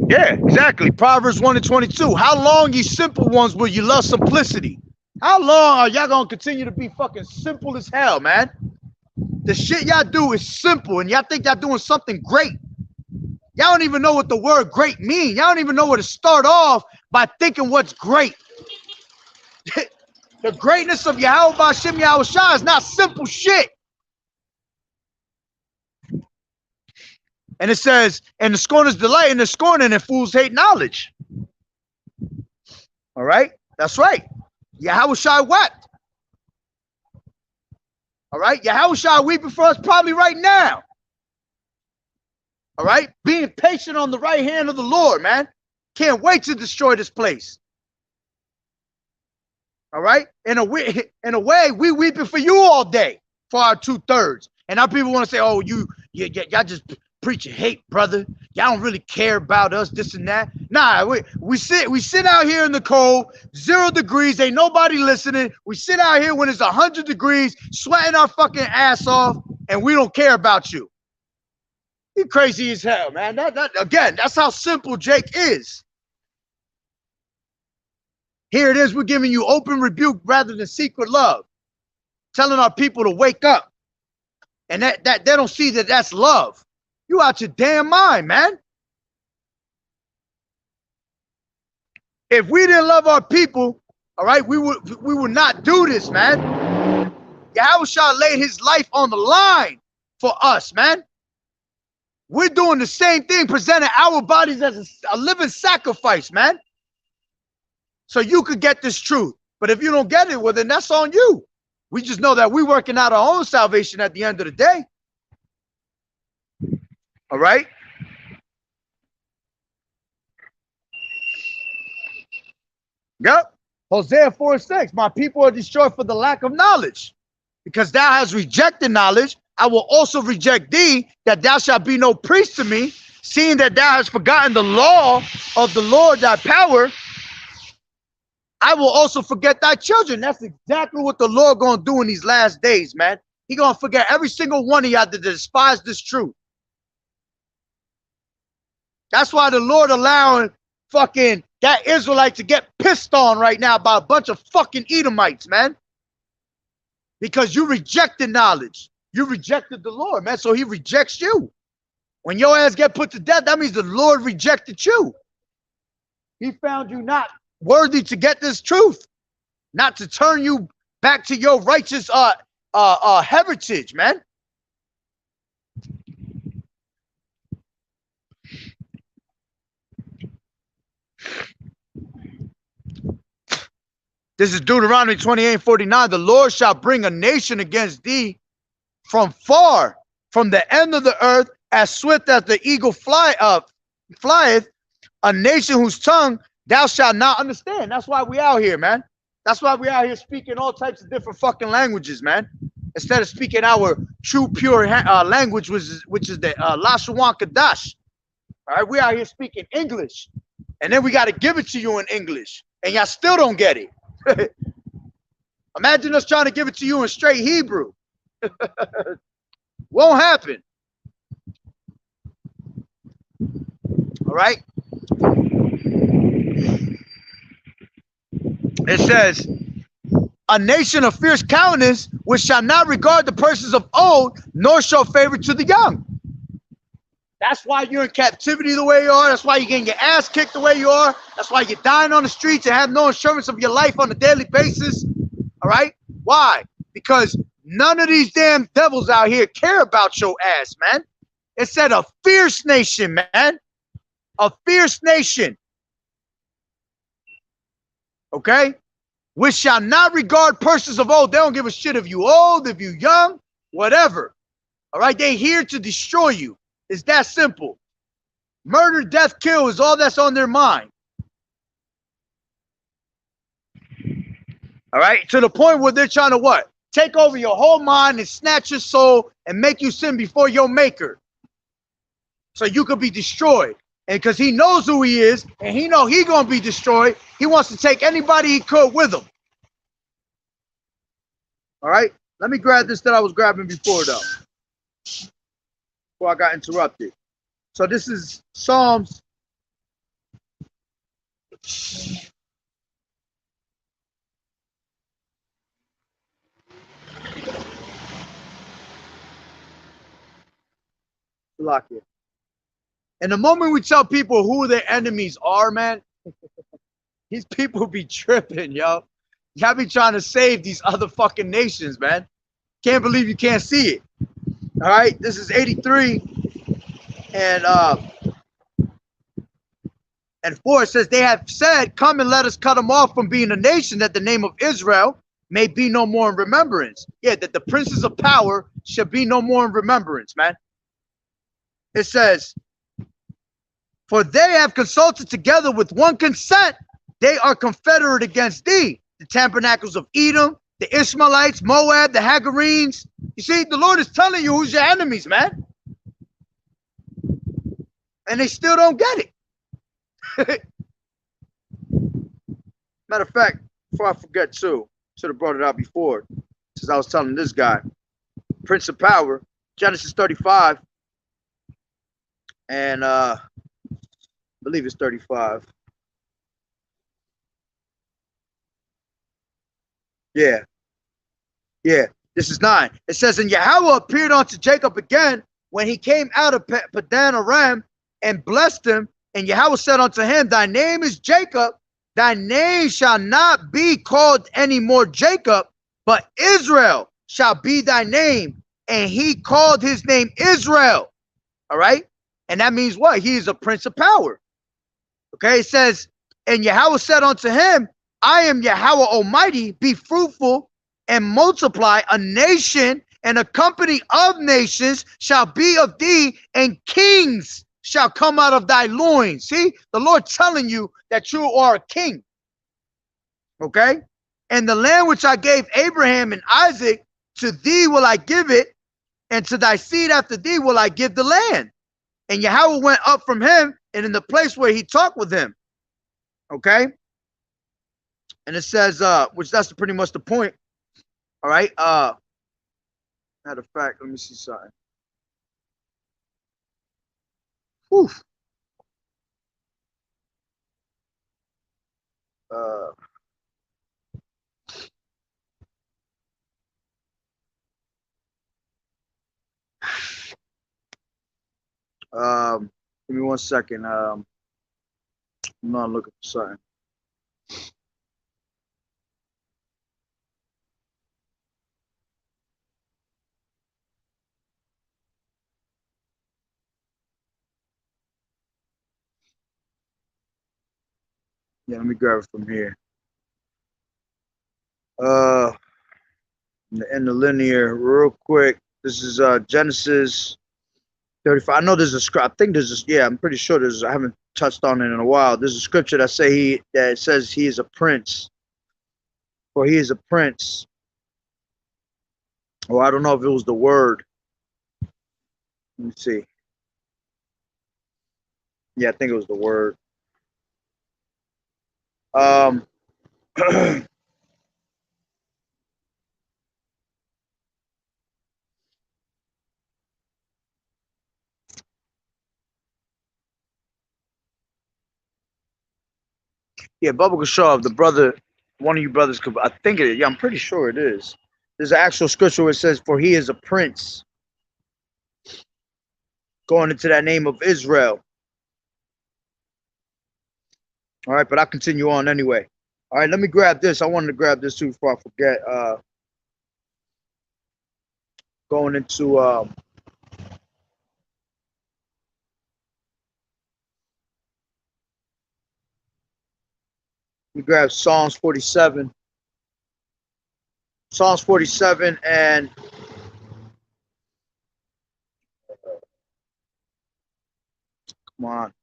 Yeah, exactly. Proverbs 1:22. How long, ye simple ones, will you love simplicity? How long are y'all gonna continue to be fucking simple as hell, man? The shit y'all do is simple, and y'all think y'all doing something great. Y'all don't even know what the word great means. Y'all don't even know where to start off by thinking what's great. The greatness of Yahweh Ba'Shem Yahweh Shai is not simple shit. And it says, and the scorners delight in the scorning, and fools hate knowledge. All right? That's right. Yahweh Shai wept. All right? Yahweh Shai weeping for us probably right now. All right? Being patient on the right hand of the Lord, man. Can't wait to destroy this place. All right? In a way, we weeping for you all day for our 2/3. And now people want to say, oh, y'all just preaching hate, brother. Y'all don't really care about us, this and that. Nah, we sit out here in the cold, 0 degrees, ain't nobody listening. We sit out here when it's 100 degrees, sweating our fucking ass off, and we don't care about you. You crazy as hell, man. Again, that's how simple Jake is. Here it is, we're giving you open rebuke rather than secret love. Telling our people to wake up. And that they don't see that that's love. You out your damn mind, man. If we didn't love our people, all right, we would not do this, man. Yahweh Shai laid his life on the line for us, man. We're doing the same thing, presenting our bodies as a living sacrifice, man. So you could get this truth. But if you don't get it, well, then that's on you. We just know that we're working out our own salvation at the end of the day. All right? Yep. Hosea 4:6. My people are destroyed for the lack of knowledge. Because thou hast rejected knowledge, I will also reject thee, that thou shalt be no priest to me, seeing that thou hast forgotten the law of the Lord thy power. I will also forget thy children. That's exactly what the Lord gonna do in these last days, man. He gonna forget every single one of y'all that despise this truth. That's why the Lord allowing fucking that Israelite to get pissed on right now by a bunch of fucking Edomites, man. Because you rejected knowledge. You rejected the Lord, man. So he rejects you. When your ass get put to death, that means the Lord rejected you. He found you not worthy to get this truth, not to turn you back to your righteous heritage, man. This is Deuteronomy 28:49. The Lord shall bring a nation against thee from far, from the end of the earth, as swift as the eagle flieth, a nation whose tongue thou shalt not understand. That's why we out here, man. That's why we out here speaking all types of different fucking languages, man. Instead of speaking our true, pure language, which is the Lashawan Kadash. All right, we out here speaking English. And then we got to give it to you in English. And y'all still don't get it. Imagine us trying to give it to you in straight Hebrew. Won't happen. All right. It says, a nation of fierce countenance, which shall not regard the persons of old, nor show favor to the young. That's why you're in captivity the way you are. That's why you're getting your ass kicked the way you are. That's why you're dying on the streets and have no insurance of your life on a daily basis. All right? Why? Because none of these damn devils out here care about your ass, man. It said a fierce nation, man. A fierce nation. Okay? Which shall not regard persons of old. They don't give a shit if you old, if you young, whatever. All right? They here to destroy you. It's that simple. Murder, death, kill is all that's on their mind. All right, to the point where they're trying to what? Take over your whole mind and snatch your soul and make you sin before your maker, so you could be destroyed. And because he knows who he is, and he know he gonna be destroyed, he wants to take anybody he could with him. All right, let me grab this that I was grabbing before though, before I got interrupted. So this is Psalms. Lock it. And the moment we tell people who their enemies are, man, these people be tripping, yo. Y'all be trying to save these other fucking nations, man. Can't believe you can't see it. All right, this is 83, and 4 says, they have said, come and let us cut them off from being a nation, that the name of Israel may be no more in remembrance. Yeah, that the princes of power should be no more in remembrance, man. It says, for they have consulted together with one consent, they are confederate against thee, the tabernacles of Edom, the Ishmaelites, Moab, the Hagarenes. You see, the Lord is telling you who's your enemies, man. And they still don't get it. Matter of fact, before I forget too, should have brought it out before, since I was telling this guy, Prince of Power, Genesis 35, and I believe it's 35. Yeah. This is 9. It says, and Yahweh appeared unto Jacob again when he came out of Padan Aram and blessed him. And Yahweh said unto him, thy name is Jacob. Thy name shall not be called any more Jacob, but Israel shall be thy name. And he called his name Israel. All right. And that means what? He is a prince of power. Okay. It says, and Yahweh said unto him, I am Yahweh Almighty, be fruitful and multiply. A nation and a company of nations shall be of thee, and kings shall come out of thy loins. See, the Lord telling you that you are a king. Okay. And the land which I gave Abraham and Isaac, to thee will I give it, and to thy seed after thee will I give the land. And Yahweh went up from him, and in the place where he talked with him. Okay. And it says, which that's pretty much the point. All right. Matter of fact, let me see something. Whew. Give me 1 second. I'm not looking for something. Yeah, let me grab it from here. In the linear, real quick. This is Genesis 35. I know there's a script. I think there's a, yeah, I'm pretty sure there's, I haven't touched on it in a while. There's a scripture that it says he is a prince. For he is a prince. Or I don't know if it was the word. Let me see. Yeah, I think it was the word. Yeah, Bubba Kashaw, the brother, one of you brothers could, I think it is. Yeah, I'm pretty sure it is. There's an actual scripture where it says, for he is a prince. Going into that name of Israel. All right, but I'll continue on anyway. All right, let me grab this. I wanted to grab this too before I forget. Going into let me grab Psalms 47. Psalms 47 and come on.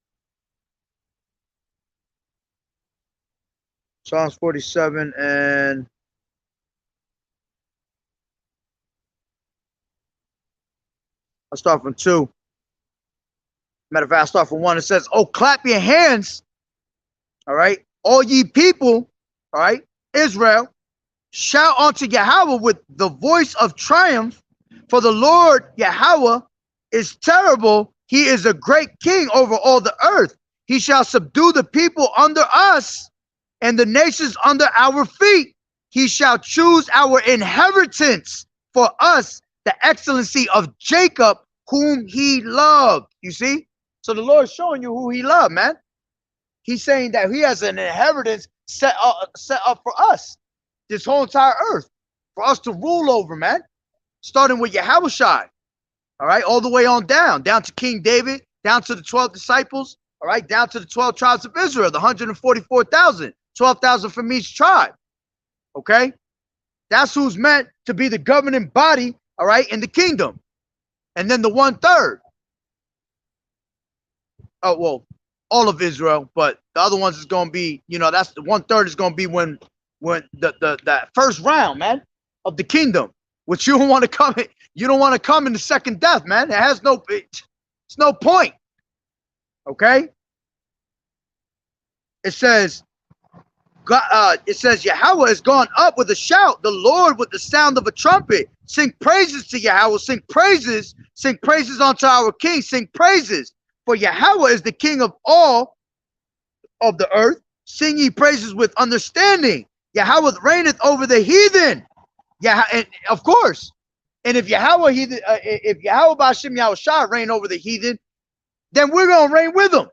Psalms 47 and I'll start from 2. Matter of fact, I'll start from 1. It says, oh, clap your hands. All right. All ye people. All right. Israel. Shout unto Yahweh with the voice of triumph. For the Lord Yahweh is terrible. He is a great king over all the earth. He shall subdue the people under us and the nations under our feet. He shall choose our inheritance for us, the excellency of Jacob, whom he loved. You see? So the Lord's showing you who he loved, man. He's saying that he has an inheritance set up for us, this whole entire earth, for us to rule over, man. Starting with Yahushua, all right, all the way on down to King David, down to the 12 disciples, all right, down to the 12 tribes of Israel, the 144,000, 12,000 from each tribe, okay? That's who's meant to be the governing body, all right, in the kingdom. And then the 1/3. Oh, well, all of Israel, but the other ones is going to be, you know, that's the 1/3 is going to be when that first round, man, of the kingdom, which you don't want to come in. You don't want to come in the second death, man. It has no, it's no point. Okay. It says, God, it says Yahweh has gone up with a shout, the Lord with the sound of a trumpet. Sing praises to Yahweh. Sing praises unto our King. Sing praises, for Yahweh is the King of all of the earth. Sing ye praises with understanding. Yahweh reigneth over the heathen. Yeah, and of course. And if Yahweh B'Hashem Yahushua reign over the heathen, then we're gonna reign with him.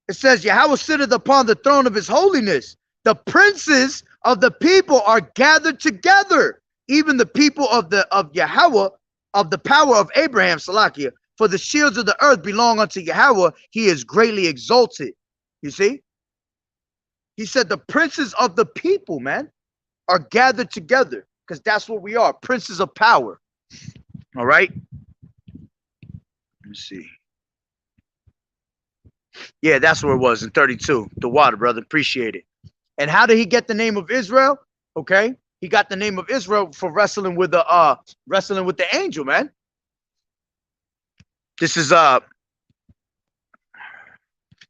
It says Yahweh sitteth upon the throne of his holiness. The princes of the people are gathered together, even the people of Yahweh, of the power of Abraham, Salakia. For the shields of the earth belong unto Yahweh. He is greatly exalted. You see? He said the princes of the people, man, are gathered together, because that's what we are, princes of power. All right. Let me see. Yeah, that's where it was in 32. The water, brother. Appreciate it. And how did he get the name of Israel? Okay. He got the name of Israel for wrestling with the angel, man. This is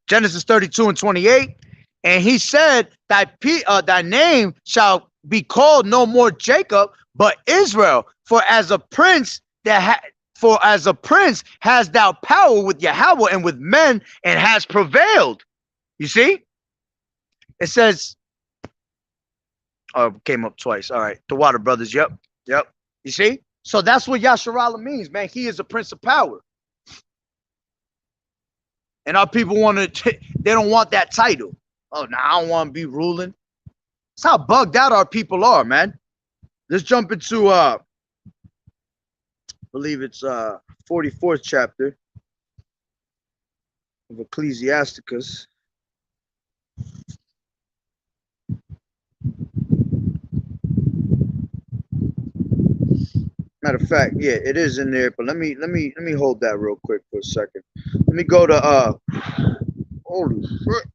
Genesis 32:28. And he said, thy name shall be called no more Jacob, but Israel. For as a prince has thou power with Yahweh and with men, and has prevailed. You see? It says, oh, it came up twice. All right. The water brothers. Yep. You see? So that's what Yasharallah means, man. He is a prince of power. And our people they don't want that title. Oh, no, I don't want to be ruling. That's how bugged out our people are, man. Let's jump into I believe it's 44th chapter of Ecclesiasticus. Matter of fact, yeah, it is in there, but let me hold that real quick for a second. Let me go to holy shit.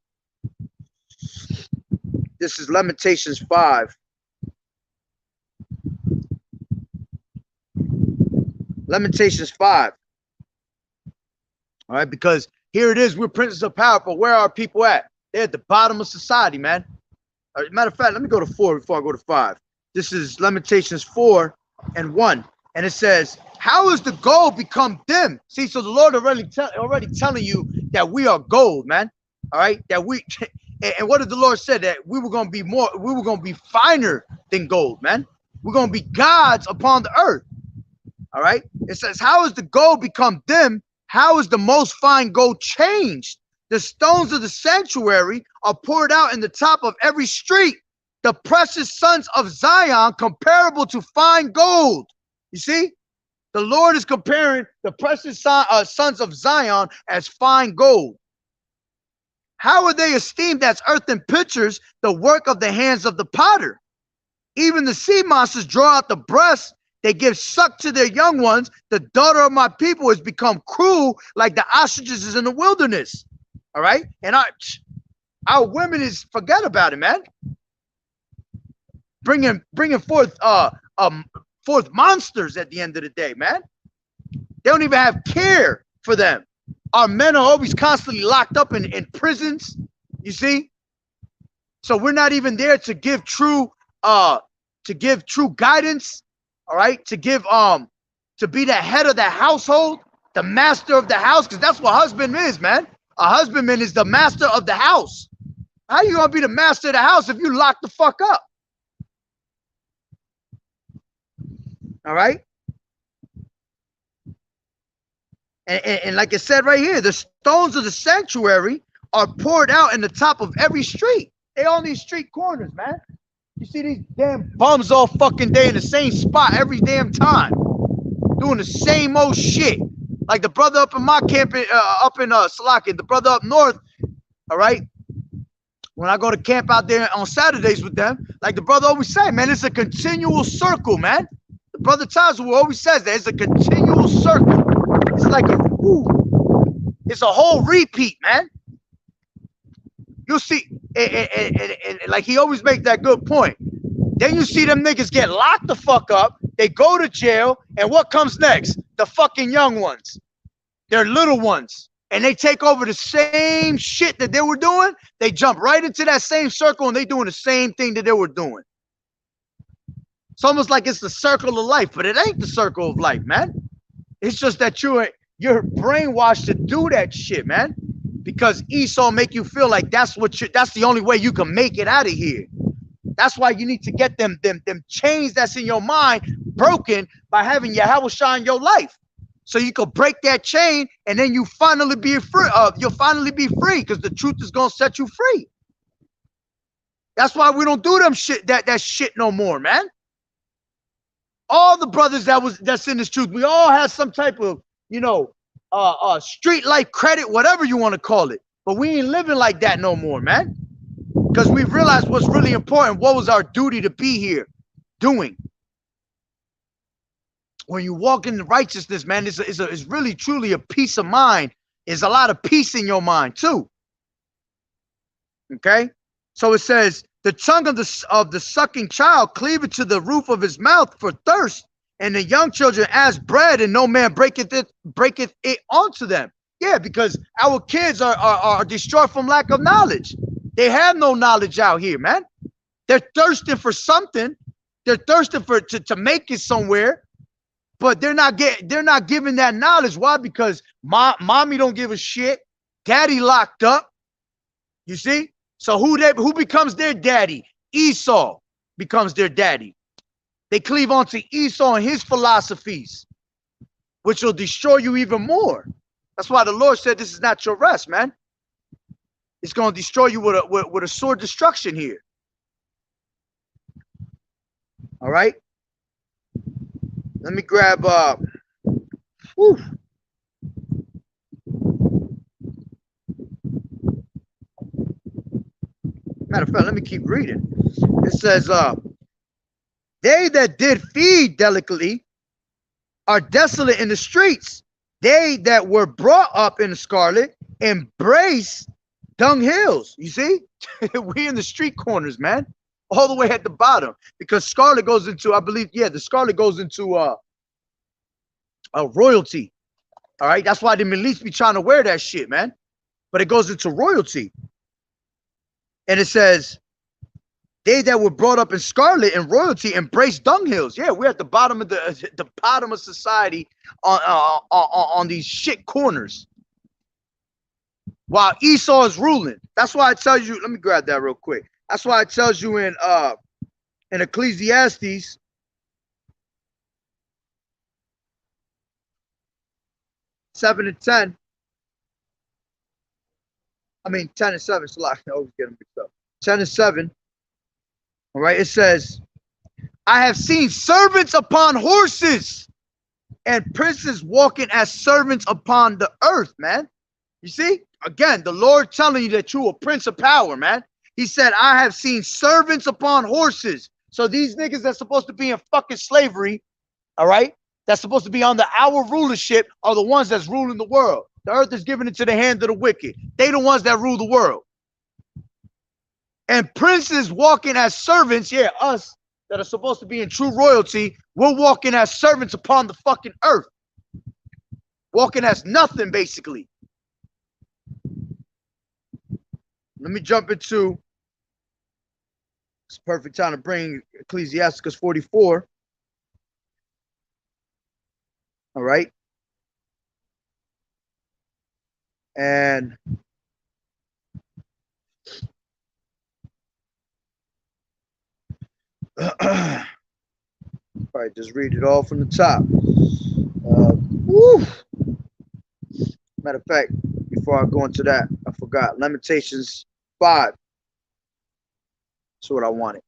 This is Lamentations 5. Lamentations 5. All right, because here it is, we're princes of power, but where are people at? They're at the bottom of society, man. Matter of fact, let me go to 4 before I go to 5. This is Lamentations 4:1. And it says, how is the gold become dim? See, so the Lord already telling you that we are gold, man. All right, that we and what did the Lord say? That we were going to be finer than gold, man. We're going to be gods upon the earth. All right. It says, how is the gold become dim? How is the most fine gold changed? The stones of the sanctuary are poured out in the top of every street. The precious sons of Zion comparable to fine gold. You see, the Lord is comparing the precious sons of Zion as fine gold. How are they esteemed as earthen pitchers, the work of the hands of the potter? Even the sea monsters draw out the breast. They give suck to their young ones. The daughter of my people has become cruel like the ostriches in the wilderness. All right. And our women is, forget about it, man. Bringing forth monsters at the end of the day, man. They don't even have care for them. Our men are always constantly locked up in prisons, you see? So we're not even there to give true guidance, all right? To be the head of the household, the master of the house, because that's what husband is, man. A husbandman is the master of the house. How you gonna be the master of the house if you lock the fuck up? All right? And like I said right here, the stones of the sanctuary are poured out in the top of every street. They on these street corners, man. You see these damn bums all fucking day in the same spot every damn time, doing the same old shit. Like the brother up in my camp, up in Salakia, the brother up north, all right? When I go to camp out there on Saturdays with them, like the brother always say, man, it's a continual circle, man. The brother Tazu always says that it's a continual circle. It's like it's a whole repeat, man. You'll see, and like he always makes that good point. Then you see them niggas get locked the fuck up. They go to jail, and what comes next? The fucking young ones. They're little ones. And they take over the same shit that they were doing. They jump right into that same circle, and they doing the same thing that they were doing. It's almost like it's the circle of life, but it ain't the circle of life, man. It's just that you're brainwashed to do that shit, man. Because Esau make you feel like that's the only way you can make it out of here. That's why you need to get them chains that's in your mind broken by having Yahweh shine your life. So you can break that chain and then you finally be free. You'll finally be free because the truth is gonna set you free. That's why we don't do them shit that shit no more, man. All the brothers that's in this truth, we all have some type of, street life credit, whatever you want to call it. But we ain't living like that no more, man. Because we realized what's really important. What was our duty to be here doing? When you walk in the righteousness, man, it's really truly a peace of mind. There's a lot of peace in your mind too. Okay, so it says the tongue of the sucking child cleaveth to the roof of his mouth for thirst, and the young children as bread, and no man breaketh it onto them. Yeah, because our kids are destroyed from lack of knowledge. They have no knowledge out here, man. They're thirsting for something. They're thirsting to make it somewhere. But they're not giving that knowledge. Why? Because mommy don't give a shit. Daddy locked up. You see? So who becomes their daddy? Esau becomes their daddy. They cleave onto Esau and his philosophies, which will destroy you even more. That's why the Lord said this is not your rest, man. It's going to destroy you with a sword destruction here. All right? Let me grab matter of fact, let me keep reading. It says, they that did feed delicately are desolate in the streets. They that were brought up in the scarlet embrace dunghills. You see? We in the street corners, man. All the way at the bottom, because scarlet goes into, I believe, the scarlet goes into royalty. All right, that's why the milice be trying to wear that shit, man. But it goes into royalty, and it says, they that were brought up in scarlet and royalty embrace dunghills. Yeah, we're at the bottom of the bottom of society on these shit corners, while Esau is ruling. That's why I tell you. Let me grab that real quick. That's why it tells you in Ecclesiastes 7 and 10. I mean 10 and 7. So I always get them mixed up. 10 and 7. All right. It says, I have seen servants upon horses and princes walking as servants upon the earth, man. You see? Again, the Lord telling you that you're a prince of power, man. He said, I have seen servants upon horses. So these niggas that's supposed to be in fucking slavery, all right, that's supposed to be under our rulership are the ones that's ruling the world. The earth is given into the hand of the wicked. They the ones that rule the world. And princes walking as servants, yeah, us that are supposed to be in true royalty, we're walking as servants upon the fucking earth. walking as nothing, basically. Let me jump into, it's a perfect time to bring Ecclesiasticus 44. All right. And all right, just read it all from the top. Matter of fact, before I go into that, I forgot. Lamentations 5. That's what I wanted.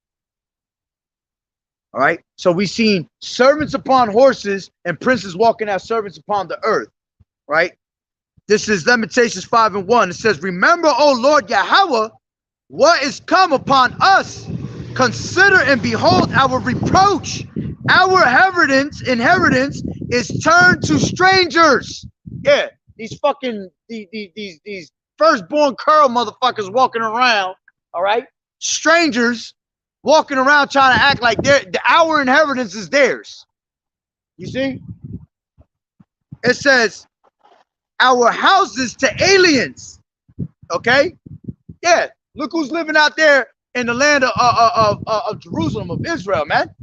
All right. So we've seen servants upon horses and princes walking as servants upon the earth. Right. This is Lamentations 5:1. It says, remember, O Lord Yahweh, what is come upon us. Consider and behold our reproach. Our inheritance is turned to strangers. Yeah, these fucking these firstborn curl motherfuckers walking around. All right, strangers walking around trying to act like our inheritance is theirs. You see? It says our houses to aliens. Okay? Yeah, look who's living out there in the land of Jerusalem, of Israel, man.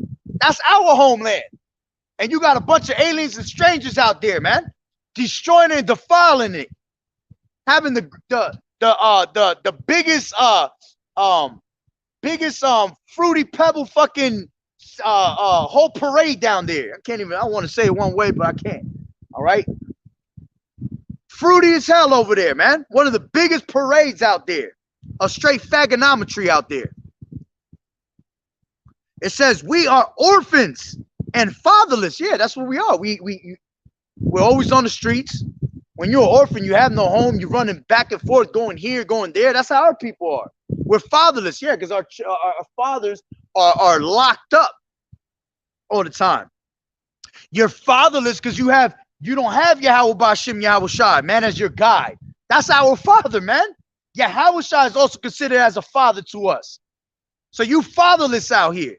That's our homeland. And you got a bunch of aliens and strangers out there, man, destroying and defiling it. Having the biggest fruity pebble fucking whole parade down there. I want to say it one way, but I can't. All right. Fruity as hell over there, man. One of the biggest parades out there. A straight fagonometry out there. It says we are orphans and fatherless. Yeah, that's what we are. We're always on the streets. When you're an orphan, you have no home. You're running back and forth, going here, going there. That's how our people are. We're fatherless, yeah, because our fathers are locked up all the time. You're fatherless because you don't have Yahweh Ba'Shem Yahweh Shai, man, as your guide. That's our father, man. Yahweh Shai is also considered as a father to us. So you fatherless out here.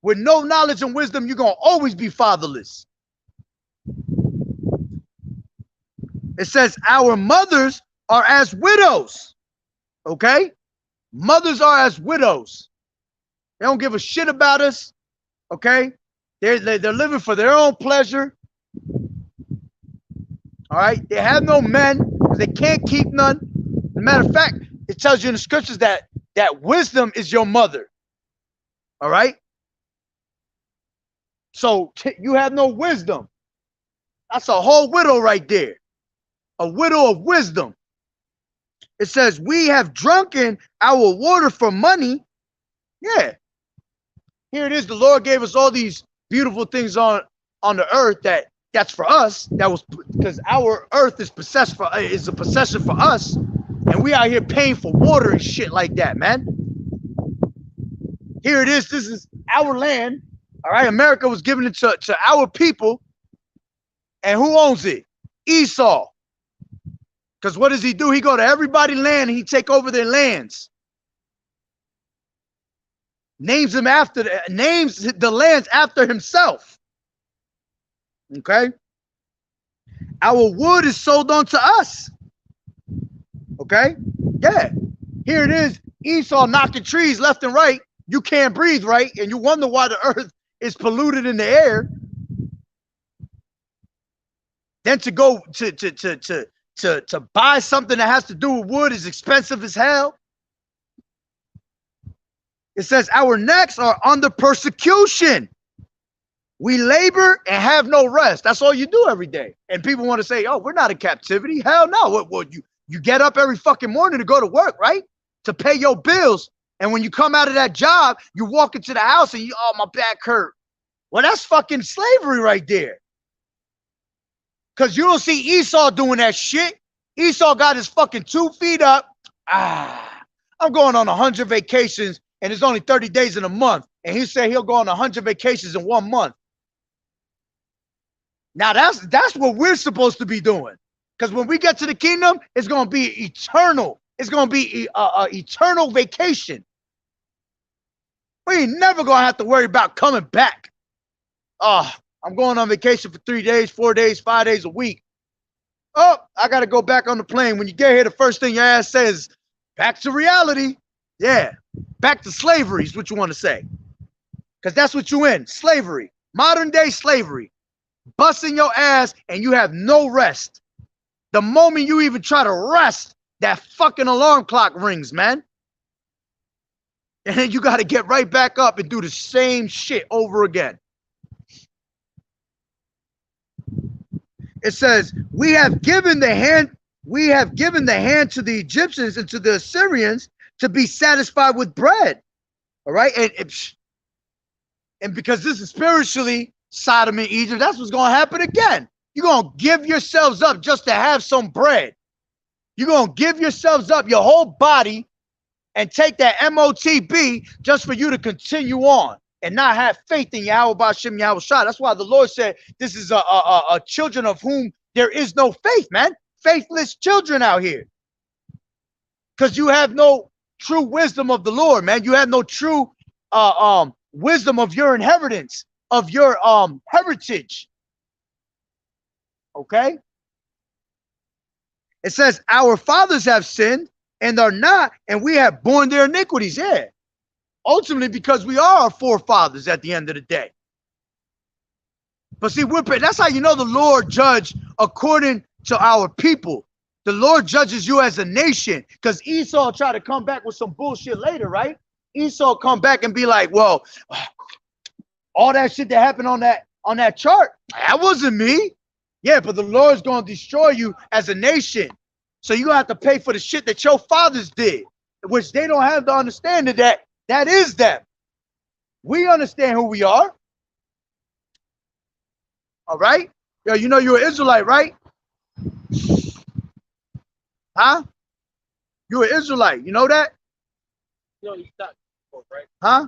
With no knowledge and wisdom, you're going to always be fatherless. It says our mothers are as widows. Okay? Mothers are as widows. They don't give a shit about us. Okay? They're living for their own pleasure. All right? They have no men because they can't keep none. As a matter of fact, it tells you in the scriptures that wisdom is your mother. All right? So you have no wisdom. That's a whole widow right there. A widow of wisdom. It says, we have drunken our water for money. Yeah. Here it is. The Lord gave us all these beautiful things on the earth that's for us. That was because our earth is a possession for us. And we out here paying for water and shit like that, man. Here it is. This is our land. All right. America was giving it to our people. And who owns it? Esau. Because what does he do? He go to everybody's land and he take over their lands. Names the lands after himself. Okay. Our wood is sold on to us. Okay. Yeah. Here it is. Esau knocking trees left and right. You can't breathe, right? And you wonder why the earth is polluted in the air. Then to go to buy something that has to do with wood is expensive as hell. It says our necks are under persecution. We labor and have no rest. That's all you do every day. And people want to say, oh, we're not in captivity. Hell no. What you get up every fucking morning to go to work, right? To pay your bills. And when you come out of that job, you walk into the house and oh, my back hurt. Well, that's fucking slavery right there. Because you don't see Esau doing that shit. Esau got his fucking 2 feet up. I'm going on 100 vacations and it's only 30 days in a month. And he said he'll go on 100 vacations in 1 month. Now that's what we're supposed to be doing. Because when we get to the kingdom, it's going to be eternal. It's going to be an eternal vacation. We ain't never going to have to worry about coming back. I'm going on vacation for 3 days, 4 days, 5 days a week. Oh, I got to go back on the plane. When you get here, the first thing your ass says, back to reality. Yeah, back to slavery is what you want to say. Because that's what you in, slavery. Modern day slavery. Busting your ass and you have no rest. The moment you even try to rest, that fucking alarm clock rings, man. And then you got to get right back up and do the same shit over again. It says, we have given the hand to the Egyptians and to the Assyrians to be satisfied with bread. All right. And because this is spiritually Sodom and Egypt, that's what's going to happen again. You're going to give yourselves up just to have some bread. You're going to give yourselves up, your whole body, and take that MOTB just for you to continue on and not have faith in Yahweh Ba'Shem Yahweh Shah. That's why the Lord said this is a children of whom there is no faith, man. Faithless children out here. Because you have no true wisdom of the Lord, man. You have no true wisdom of your inheritance, of your heritage. Okay? It says, our fathers have sinned and are not, and we have borne their iniquities. Yeah. Ultimately, because we are our forefathers at the end of the day. But see, that's how you know the Lord judge according to our people. The Lord judges you as a nation, because Esau tried to come back with some bullshit later, right? Esau come back and be like, well, all that shit that happened on that chart, that wasn't me. Yeah, but the Lord's going to destroy you as a nation. So you're going to have to pay for the shit that your fathers did, which they don't have the understanding that is them. We understand who we are. All right? Yo, you know you're an Israelite, right? Huh? You're an Israelite. You know that? No, you stopped before, right? Huh?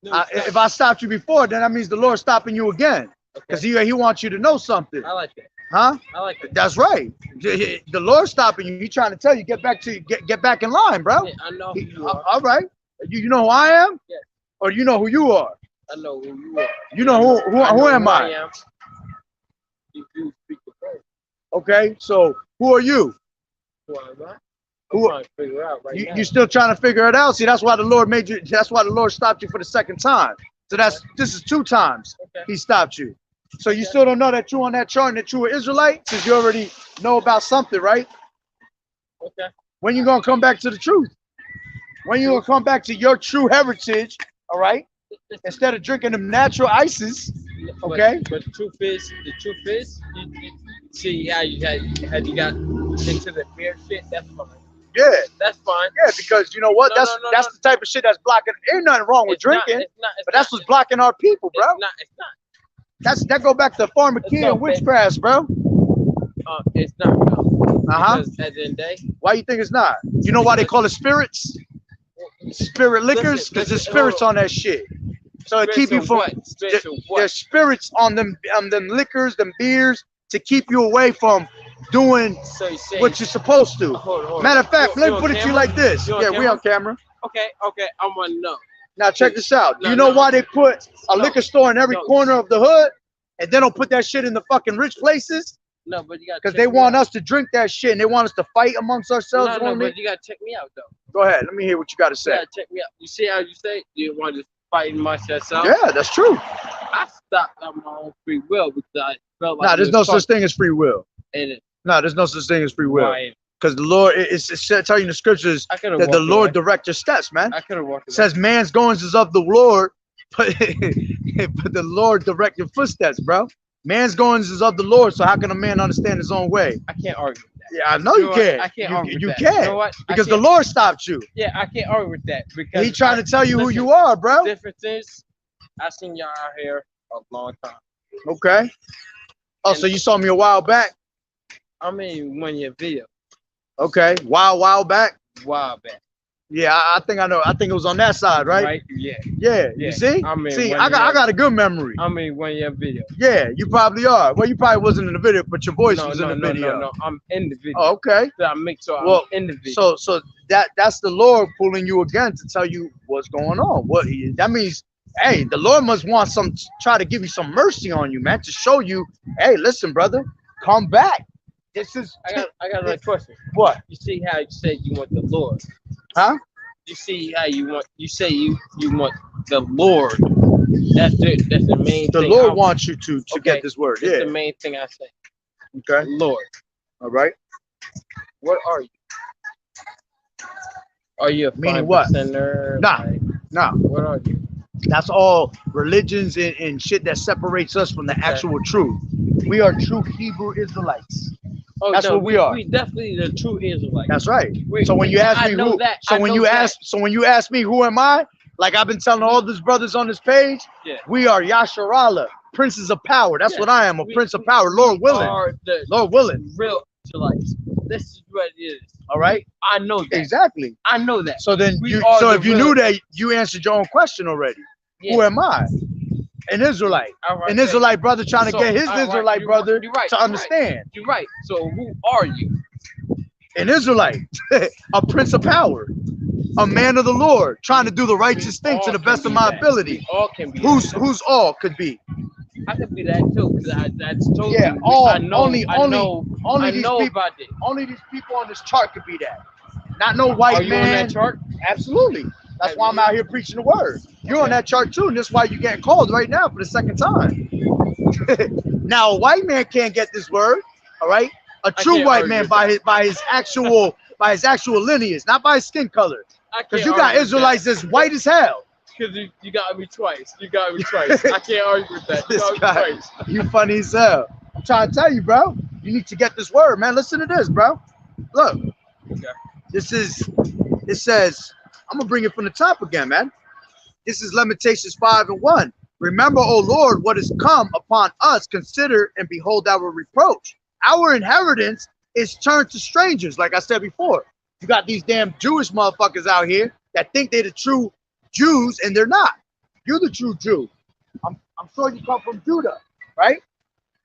No, if I stopped you before, then that means the Lord's stopping you again. Because he wants you to know something. I like that. Huh? I like that. That's right. The Lord's stopping you. He's trying to tell you, get back in line, bro. Yeah, I know who you are. All right. You know who I am? Yes. Or you know who you are? I know who you are. You know who am I? am. You speak the word. Okay, so who are you? Who am I? Who- I'm trying to figure out right now. You still trying to figure it out? See, that's why the Lord made you. That's why the Lord stopped you for the second time. So this is 2 times Okay. he stopped you. So you still don't know that you on that chart and that you were Israelite, since you already know about something, right? Okay. When you gonna come back to the truth? When you gonna come back to your true heritage? All right. Instead of drinking them natural ices. Okay. But the truth is, you see how you got into the beer shit. That's fine. Yeah. That's fine. Yeah, because you know what? No, that's the type of shit that's blocking. Ain't nothing wrong with drinking, but that's what's blocking our people, bro. It's not. That go back to pharmakeia and witchcraft, bro. It's not. No. Uh-huh. Because at the end of the day, Why you think it's not? You know why they call it spirits? Spirit liquors? Because there's spirits on that shit. So it keep you from there's spirits on them liquors, them beers, to keep you away from doing what you're supposed to. Hold on. Matter of fact, let me put it to you like this. You on Yeah, we on camera. Okay, I want to know. Now check this out. Do No, you know no. why they put a No. liquor store in every No. corner of the hood, and they don't put that shit in the fucking rich places? No, but you got Because they want us to drink that shit, and they want us to fight amongst ourselves. No, but you gotta check me out though. Go ahead. Let me hear what you got to You say. gotta check me out. You see how you say you want to fight amongst yourself? Yeah, that's true. I stopped on my own free will because I felt like Nah, there's no such thing as free will. And Nah, there's no such thing as free will. why? Because the Lord, it's telling you in the scriptures I could have that the walked Lord away. direct your steps, man. I could have walked It away. says man's goings is of the Lord, but the Lord direct your footsteps, bro. Man's goings is of the Lord, so how can a man understand his own way? I can't argue with that. Yeah, I know you know can. what? I can't You, argue with you that. can. You know what? Because the can't- Lord stopped you. Yeah, I can't argue with that because He trying to tell you who you are, bro. Difference is, I seen y'all out here a long time. Okay. Oh, so you saw me a while back? I mean, 1 year video, Okay. While back? while back. Yeah, I think I know. I think it was on that side, right? Yeah. Yeah. Yeah. You see? I mean, See, when I you got a good memory. I mean, 1 year video. Yeah, you probably are. Well, you probably wasn't in the video, but your voice was in the video. No. I'm in the video. Oh, okay. So I make sure Well, I'm in the video. So that's the Lord pulling you again to tell you what's going on. That means, hey, the Lord must want try to give you some mercy on you, man, to show you, hey, listen, brother, come back. This is I got another question. what? You see how you said you want the Lord? Huh? You see how you want? You say you want the Lord. That's it. That's the main The thing. Lord wants you to Okay, get this word. That's Yeah. the main thing I say. Okay. Lord, All right. what are you? Are you a Meaning 5 what? percenter? Nah. Like, Nah. what are you? That's all religions and shit that separates us from the Okay. actual truth. We are true Hebrew Israelites. Oh, That's no, what we are. We definitely the true Israelites. That's right. Wait, So when you ask I me know who, that. so I when know you that. ask, so when you ask me who am I, like I've been telling all these brothers on this page, Yeah. we are Yasharallah, princes of power. That's Yeah. what I am, a We- prince of power. Lord willing, Are the Lord willing. real Israelites. This is what it is. All right. I know that. Exactly. I know that. So then We you, are so the if you real- knew that, you answered your own question already. Yeah. Who am I? An Israelite. All right, An Israelite brother trying to So, get his all right, Israelite you're brother right, you're right, to you're understand. You're right. So who are you? An Israelite, a prince of power, a man of the Lord, trying to do the righteous thing to all the can best of be my that. ability. We all can be Who's all could be. I could be that too, because I told Yeah, you. all I know, only I know, only I these know people, about it. only these people on this chart could be that. Not no white Are you man. on that chart? Absolutely. That's why I'm out here preaching the word. You're on Okay. that chart too, and that's why you're getting called right now for the second time. Now a white man can't get this word, all right? A true can't white argue man with by that. his actual lineage, not by his skin color. Because you got Israelites that's white as hell. Because you got me twice. You got me twice. I can't argue with that. You This got guy, me twice. you funny as hell. I'm trying to tell you, bro. You need to get this word, man. Listen to this, bro. Look. Okay. It says, I'm gonna bring it from the top again, man. This is Lamentations 5:1. Remember, O Lord, what has come upon us. Consider and behold our reproach. Our inheritance is turned to strangers, like I said before. You got these damn Jewish motherfuckers out here that think they're the true Jews, and they're not. You're the true Jew. I'm sure you come from Judah, right?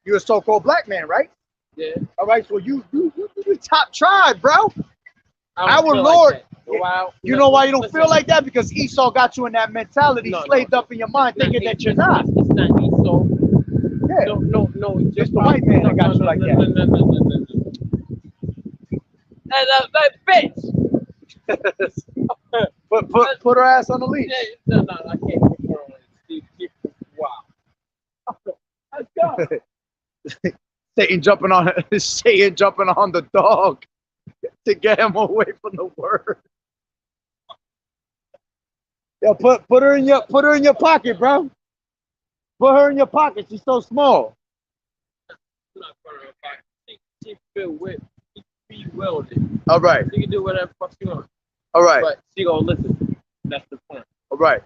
You're a so-called black man, right? Yeah. All right, so you the top tribe, bro. I don't Our feel Lord, like that. Wow. you know why you don't Listen. feel like that? Because Esau got you in that mentality, No, slaved no. up in your mind, It's not thinking that Esau. you're not. It's not Esau. Yeah. No. It's the white man that got you like that. No. That bitch. Put her ass on the leash. No, I can't put her on it. Wow. Let's go. Satan jumping on the dog to get him away from the word. Yo, put her in your pocket, bro. Put her in your pocket. She's so small. I'm not putting her back. She feel whipped. She be welded. All right. She can do whatever fuck she wants. All right. But she gonna listen. That's the point. All right.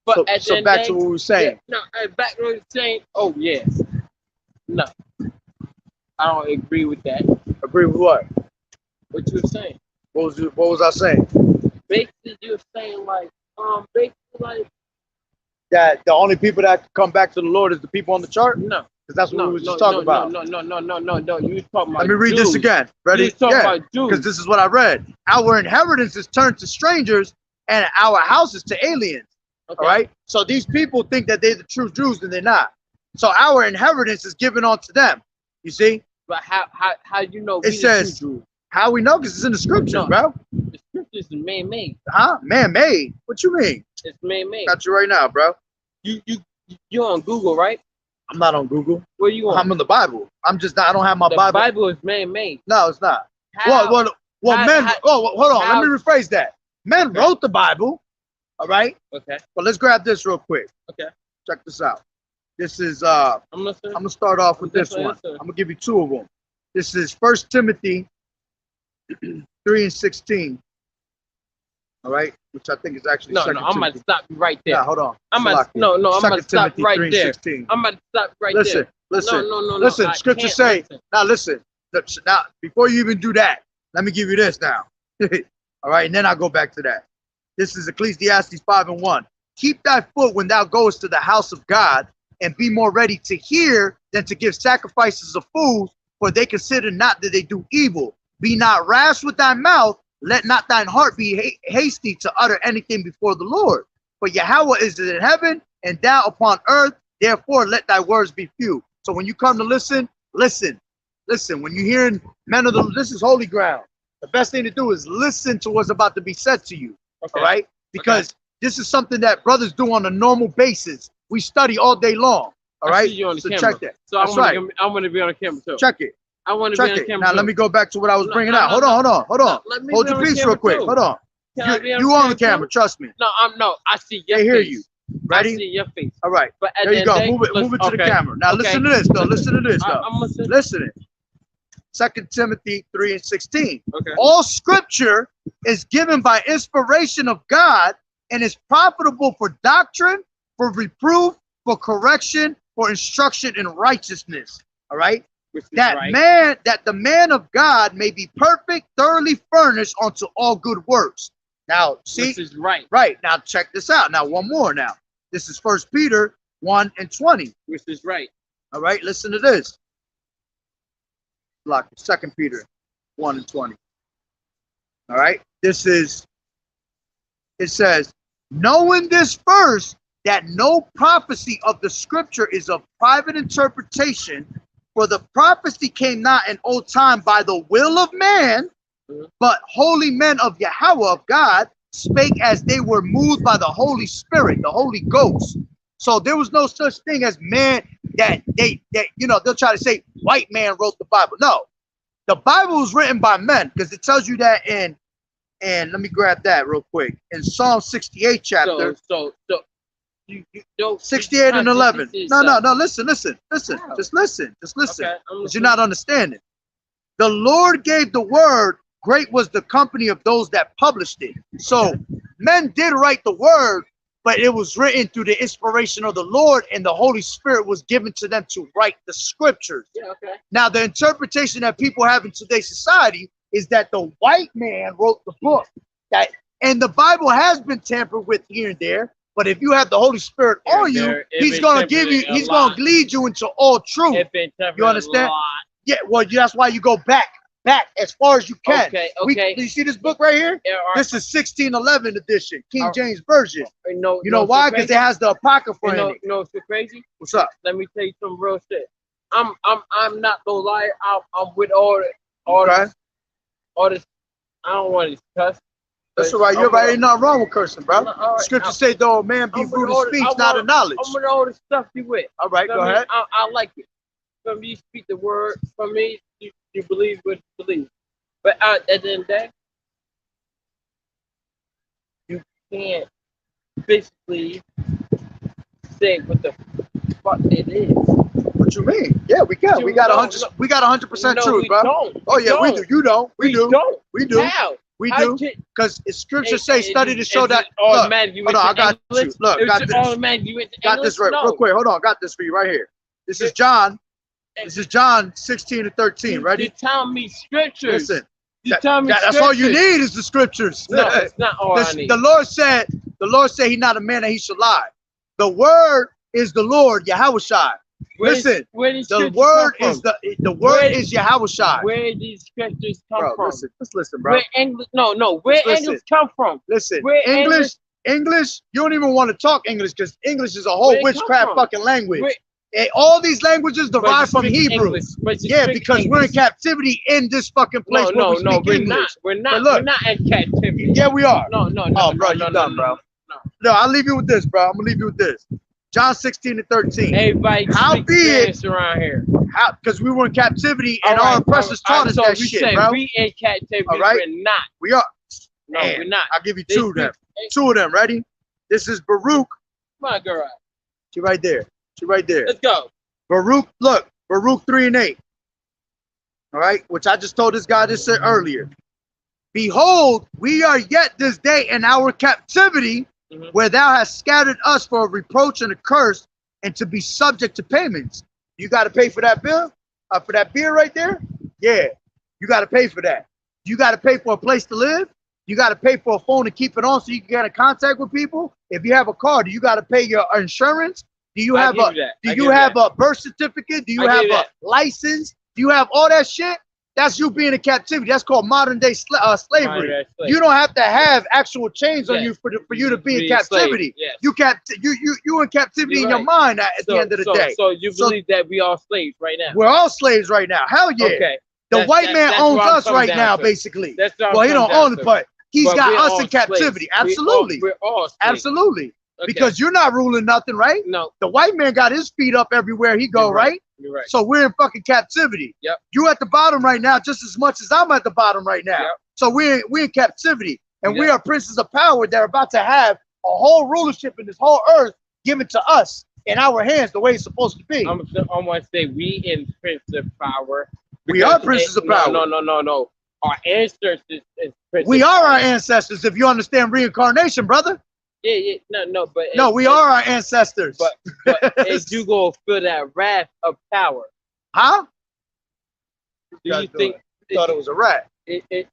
But So, at the so end back of to the what we were saying. day, back to what we were saying. Oh yes. No. I don't agree with that. Agree with what? What you were saying. What was I saying? Basically, you were saying basically That the only people that come back to the Lord is the people on the chart? no. Because that's what No, we were just talking about. No. You was talking about Let me read Jews. this again. Ready? You was talking Yeah. about Jews. Because this is what I read. Our inheritance is turned to strangers and our houses to aliens. Okay. All right. So these people think that they're the true Jews and they're not. So our inheritance is given onto them. You see? But how you know? It says- Jews? How we know? Because it's in the scriptures, No. bro. The scriptures is man-made. Huh? Man-made. What you mean? It's man-made. Got you right now, bro. You on Google, right? I'm not on Google. Where you on? I'm in the Bible. I'm just not. I don't have my The Bible. Bible is man-made. No, it's not. How? Well, how- men. how- Hold on. how- Let me rephrase that. Men Okay. wrote the Bible. All right. Okay. But let's grab this real quick. Okay. Check this out. This is I'm listening. I'm gonna start off with this Yes, sir, one. yes, sir. I'm gonna give you two of them. This is 1 Timothy 3:16. All right, which I think is actually No, 2 I'm about to Timothy. stop you right there. Yeah, hold on. I'm about to, Salakia. no, I'm about to 2 stop Timothy right there. 3:16. I'm about to stop right Listen, there. listen, No. listen. I Scripture can't say listen. now. Listen. Now, before you even do that, let me give you this now. All right, and then I'll go back to that. This is Ecclesiastes 5:1. Keep thy foot when thou goest to the house of God, and be more ready to hear than to give sacrifices of fools, for they consider not that they do evil. Be not rash with thy mouth, let not thine heart be hasty to utter anything before the Lord. For Yahweh is in heaven, and thou upon earth, therefore let thy words be few. So when you come to listen, listen, when you're hearing men of the, this is holy ground. The best thing to do is listen to what's about to be said to you. Okay. All right? Because this is something that brothers do on a normal basis. We study all day long. All right? I see you on the so camera. check that. So That's I want to be on the camera too. Check it. I want to be Check on the it. camera Now too. let me go back to what I was No, bringing no, out. no, Hold on. Let me Hold be your on the peace camera real quick. too. Hold on. Can I be You on the camera, too? trust me. No, I see your They face. hear you. I Ready? see your face. All right. But at There the you go. end of the day, Move it to the camera. Now listen to this, though. Listen to this, though. I'm listening. Listen. 2 Timothy 3:16. Okay. All scripture is given by inspiration of God and is profitable for doctrine, for reproof, for correction, for instruction in righteousness. All right? That the man of God may be perfect, thoroughly furnished unto all good works. Now, see? This is right. Right. Now check this out. Now, one more now. This is 1 Peter 1:20. Which is right. All right, listen to this. Lock 2 Peter 1:20. All right, it says, knowing this first, that no prophecy of the scripture is of private interpretation, for the prophecy came not in old time by the will of man, but holy men of Yahweh of God spake as they were moved by the Holy Spirit, the Holy Ghost. So there was no such thing as man that they'll try to say white man wrote the Bible. No, the Bible was written by men, because it tells you that in, and let me grab that real quick, in Psalm 68 chapter. So you don't 68 and 11. No, listen. Wow. Just listen. Okay, Because you're not understanding. The Lord gave the word, great was the company of those that published it. So men did write the word, but it was written through the inspiration of the Lord, and the Holy Spirit was given to them to write the scriptures. Yeah, okay. Now, the interpretation that people have in today's society is that the white man wrote the book. And the Bible has been tampered with here and there, but if you have the Holy Spirit on you, he's going to lead you into all truth. You understand? Yeah, well, that's why you go back as far as you can. Okay. Do you see this book right here? This is 1611 edition, King James Version. You know why? Because it has the Apocrypha in it. You know what's so crazy? What's up? Let me tell you some real shit. I'm not no liar. I'm with all this. I don't want to cuss. That's all right. You're right. Ain't nothing wrong with cursing, bro. Scripture say, though, man be brutal speech, not a knowledge. I'm with all the stuff you with. All right, go ahead. I like it. For me, you speak the word. For me, you believe what you believe. But at the end of the day, you can't basically say what the fuck it is. What you mean? Yeah, we can. We got 100% truth, bro. We do. You don't. We do. We do. How? We do. Because scripture say, study to show that. Look, hold on, I got you. Look, got this. Got this right. Real quick. Hold on, got this for you right here. This is John. This is John 16 to 13. Ready? You tell me scriptures. Listen. Tell me that's all you need is the scriptures. No, it's not all I need. The Lord said he's not a man that he should lie. The word is the Lord, Yahushua. Listen, the word is Yahushua. Where these scriptures come from? Just listen, bro. Where English? No. Where English come from? Listen, where English. You don't even want to talk English, because English is a whole witchcraft fucking language. All these languages derive from Hebrew. Yeah, because we're in captivity in this fucking place. No, we're not. We're not in captivity. Yeah, we are. No. Oh, bro, you're done, bro. No, I'll leave you with this, bro. I'm gonna leave you with this. John 16 to 13. Everybody speaks around here. Because we were in captivity and our oppressors taught us that shit, bro. We in captivity. All right? We're not. We are. No, we're not. I'll give you two of them. Two of them. Ready? This is Baruch. Come on, girl. She right there. Let's go. Baruch 3 and 8. All right, which I just told this guy this earlier. Behold, we are yet this day in our captivity, where thou hast scattered us for a reproach and a curse, and to be subject to payments. You got to pay for that bill? For that beer right there? Yeah, you got to pay for that. You got to pay for a place to live. You got to pay for a phone to keep it on so you can get in contact with people. If you have a car, do you got to pay your insurance? Do you have a birth certificate? Do you have a license? Do you have all that shit? That's you being in captivity. That's called modern day slavery. Modern-day slave. You don't have to have actual chains on Yes. you for you to be in Be a slave. captivity. Yes. You in captivity You're in your right. mind at the end of the day. So you So- believe that we are slaves right now? We're all slaves right now. Hell yeah. Okay. The white man that's owns what I'm us coming right down now, to. basically. That's what I'm Well, he coming don't down own it, to. but he's But got we're us all in captivity. slaves. Absolutely. We're all slaves. Absolutely. Okay. Because you're not ruling nothing, right? No, The white man got his feet up everywhere he go, You're right. right? you're right. So we're in fucking captivity. Yep. You at the bottom right now, just as much as I'm at the bottom right now. Yep. So we're in captivity, and we Yep. are princes of power that are about to have a whole rulership in this whole earth given to us in our hands, the way it's supposed to be. I'm gonna say we in Prince of Power. We are princes of power. No. Our ancestors is Prince We of are Power. our ancestors, if you understand reincarnation, brother. Yeah. No, but No, we are our ancestors. But if you go feel that wrath of power, Huh? do you think Thought it was a rat. it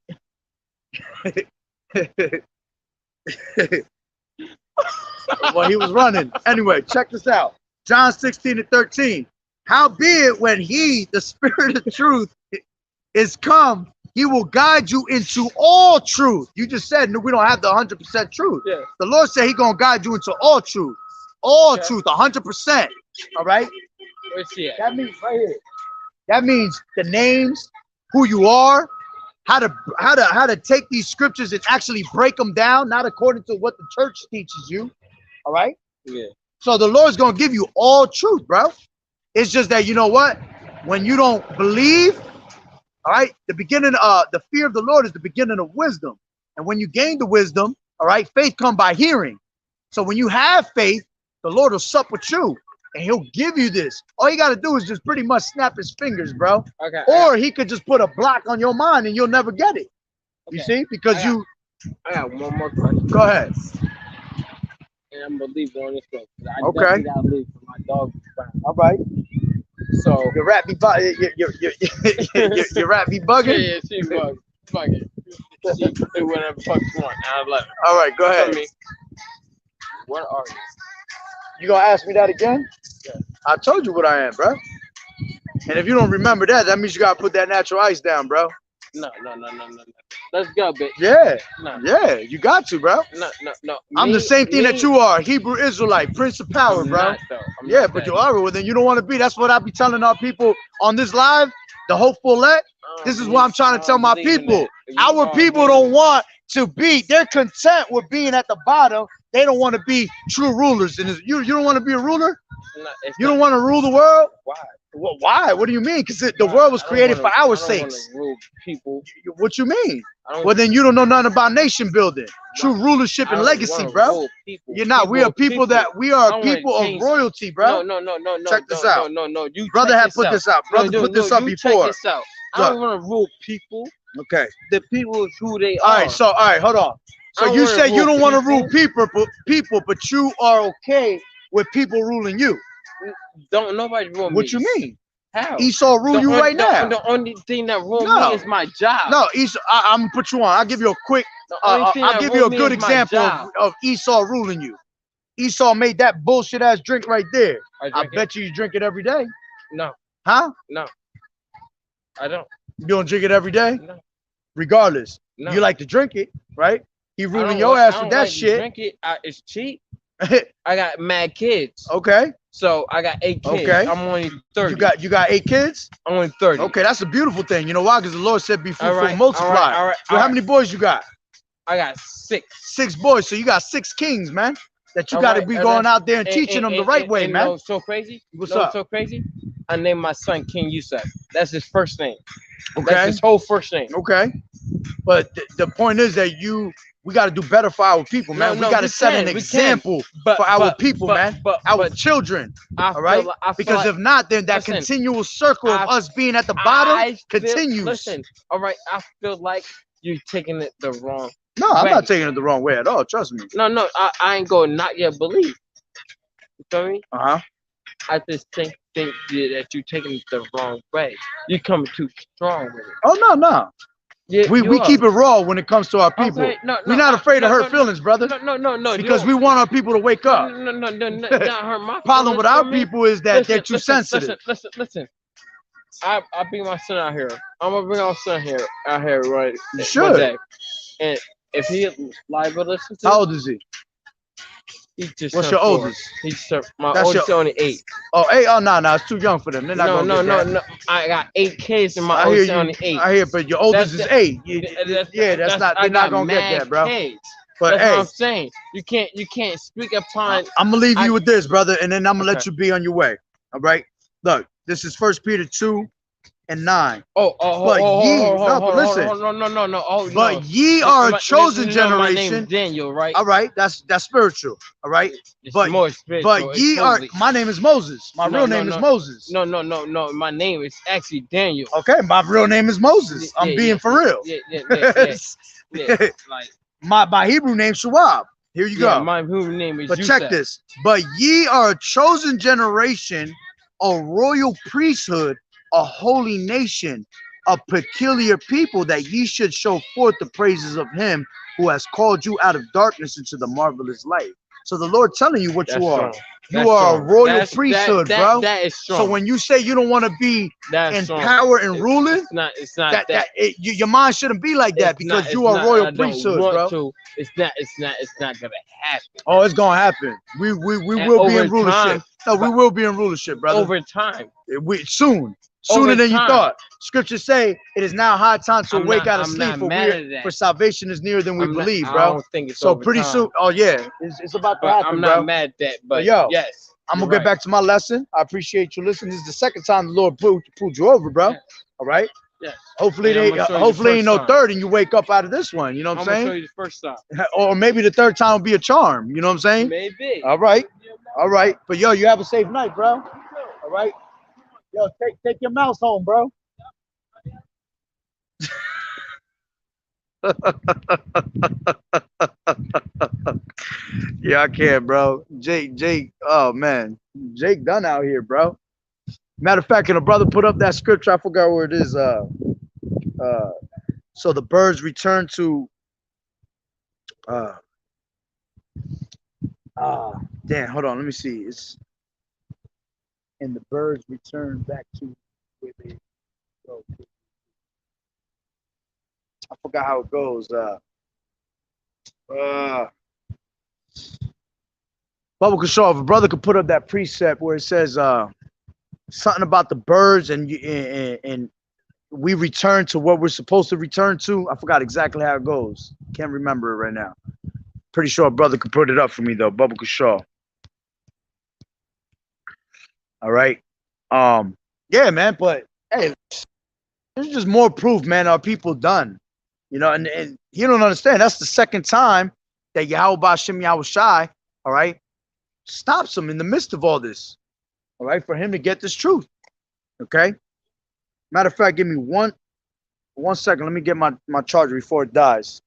Well, he was running. Anyway, check this out. John 16:13. Howbeit, when he, the spirit of truth, is come, he will guide you into all truth. You just said we don't have the 100% truth. Yeah. The Lord said he gonna guide you into all truth. All Okay. truth, 100%. All right? Where's she at? That means right here. That means the names, who you are, how to take these scriptures and actually break them down, not according to what the church teaches you. All right? Yeah. So the Lord's gonna give you all truth, bro. It's just that you know what? When you don't believe, all right, the fear of the Lord is the beginning of wisdom. And when you gain the wisdom, all right, faith come by hearing. So when you have faith, the Lord will sup with you and he'll give you this. All you gotta do is just pretty much snap his fingers, bro. Okay. Or he could just put a block on your mind and you'll never get it. You Okay. see? Because I got one more question. go ahead. And I'm gonna leave it on this one. I Okay. definitely gotta leave for my dog. All right. So Your rat be your rat be bugging. yeah, she bugged. Fuck it. She do whatever the fuck she want. I love it. All right, go ahead. Tell me, what are you? You gonna ask me that again? Yeah. I told you what I am, bro. And if you don't remember that, that means you gotta put that natural ice down, bro. No. Let's go, bitch. Yeah, No. yeah, you got to, bro. No. I'm the same thing that you are, Hebrew Israelite, Prince of Power, I'm bro. not, though. I'm Yeah, not but that. you are. Well, then you don't want to be. That's what I be telling our people on this live, the hopeful let. I don't This is believe- what I'm trying I to tell don't my believe in people. that. You Our are people doing don't want to be. They're content with being at the bottom. They don't want to be true rulers. And you don't want to be a ruler. You don't want to rule the world. Why? Well, why? What do you mean? Because the Why? world was I don't created wanna- for our I don't wanna sakes. rule people. What you mean? I don't Well, then you don't know nothing about nation building, true rulership I and don't legacy, wanna bro. rule people. You're not. We are people that we I are wanna people of change- royalty, bro. No. Check this out. No. You Brother check had this put out. this out. Brother put this up you before. Check this out. I Look. don't want to rule people. Okay. The people is who they All are. right. So all right. Hold on. I So don't you wanna say you rule don't want to rule people. people, but you are okay with people ruling you. Don't nobody rule me. What you mean? How? Esau rule The you only- right the- now. The only thing that rule No. me is my job. No, Esau. I'm gonna put you on. I'll give you a quick. The only thing I'll that give rule you a me good is my example job. of Esau ruling you. Esau made that bullshit ass drink right there. I drink it? bet you drink it every day. No, Huh? I don't. You don't drink it every day? No. Regardless. No. You like to drink it, right? He I ruling don't your like- ass I with don't that like to shit. Drink it. It's cheap. I got mad kids. Okay. So I got 8 kids. Okay. I'm only 30. You got 8 kids? I'm only 30. Okay, that's a beautiful thing. You know why? Because the Lord said be fruitful right, and multiply. all right, So how many boys you got? I got 6. 6 boys. So you got 6 kings, man. That you All got to right, be and going that's- out there and teaching them the right way, and man. know what's so crazy? What's know up? so crazy? I named my son King Yusuf. That's his first name. Okay. That's his whole first name. Okay. But the point is that we got to do better for our people, man. No, we got to we set can, an we can. example But for our but- people, but- man. But, Our but children. I All right? I feel Because like if not, then that listen, continual circle of I- us being at the bottom I feel- continues. Listen, all right. I feel like you're taking it the wrong. No, I'm way. not taking it the wrong way at all. Trust me. No. I ain't gonna not yet believe. You feel me? Uh-huh. I just think that you're taking it the wrong way. You're coming too strong with it. Oh, no. Yeah, We you are. keep it raw when it comes to our people. Okay, no, We're not afraid to no, hurt no, feelings, brother. No. Because we want our people to wake up. No, not hurt my Problem with feelings, our feel me? people is that they're too Listen, sensitive. Listen. I bring my son out here. I'm gonna bring my son out here right You one should. day. And if he live will listen to How it, old is he? he just What's turned your 4. oldest? My That's oldest is only 8. Oh, hey, oh no, it's too young for them. They're not No, gonna get that. no. I got 8 kids and my I hear oldest is you. only 8. I hear, but your oldest is That's 8. That's not. I They're not got gonna get mad that, bro. kids. But That's what hey, I'm saying. You can't speak upon. I'm gonna leave you I- with this, brother, and then I'm gonna Okay. let you be on your way. All right. Look, this is 1 Peter 2:9. But ye, no, but listen. No. Oh, But no. ye are a chosen You know my name generation. is Daniel, right? All right, that's spiritual. All right. It's But more spiritual. but It's ye are. holy. My name is Moses. My No, real no, name is no. Moses. No. My name is actually Daniel. Okay, my real name is Moses. I'm being for real. Yeah. Like, my Hebrew name Shawab. Here you yeah, go. my Hebrew name is But Yusef. check this. But ye are a chosen generation, a royal priesthood, a holy nation, a peculiar people, that ye should show forth the praises of him who has called you out of darkness into the marvelous light. So the Lord telling you what That's you are. strong. You That's are strong. a royal That's- priesthood, that, bro. That is strong. So when you say you don't want to be That's in strong. power and ruling, It's not that. your mind shouldn't be like that, because you are royal priesthood, bro. It's not gonna happen. Oh, it's gonna happen. We And will be in over rulership. time- No, we will be in rulership, brother. Over time. Sooner Over than you time. thought. Scriptures say it is now high time to wake out of I'm sleep, not for mad at that. for salvation is nearer than we I'm not- believe, I bro. don't think it's So over pretty time. soon. Oh yeah, it's about to But happen, I'm bro. not mad at that. But yo, yes, I'm you're gonna get right. back to my lesson. I appreciate you listening. This is the second time the Lord pulled you over, bro. Yes. All right. Yes. Hopefully And I'm gonna show you the hopefully ain't first no time. third and you wake up out of this one. You know what I'm I'm gonna show saying? you the first time. Or maybe the third time will be a charm. You know what I'm saying? Maybe. All right. All right. But yo, you have a safe night, bro. All right. Yo, take your mouse home, bro. Yeah, I can't, bro. Jake, oh man. Jake done out here, bro. Matter of fact, can a brother put up that scripture? I forgot where it is. So the birds return to damn, hold on, let me see. It's and the birds return back to where they go. I forgot how it goes. Bubba Kashaw, if a brother could put up that precept where it says something about the birds and we return to what we're supposed to return to. I forgot exactly how it goes. Can't remember it right now. Pretty sure a brother could put it up for me though. Bubba Kashaw. All right. Yeah, man. But hey, there's just more proof, man. Our people done. You know, and you don't understand. That's the second time that Yahweh Ba'Shem Yahweh Shai, all right, stops him in the midst of all this. All right, for him to get this truth. Okay. Matter of fact, give me one second. Let me get my charger before it dies.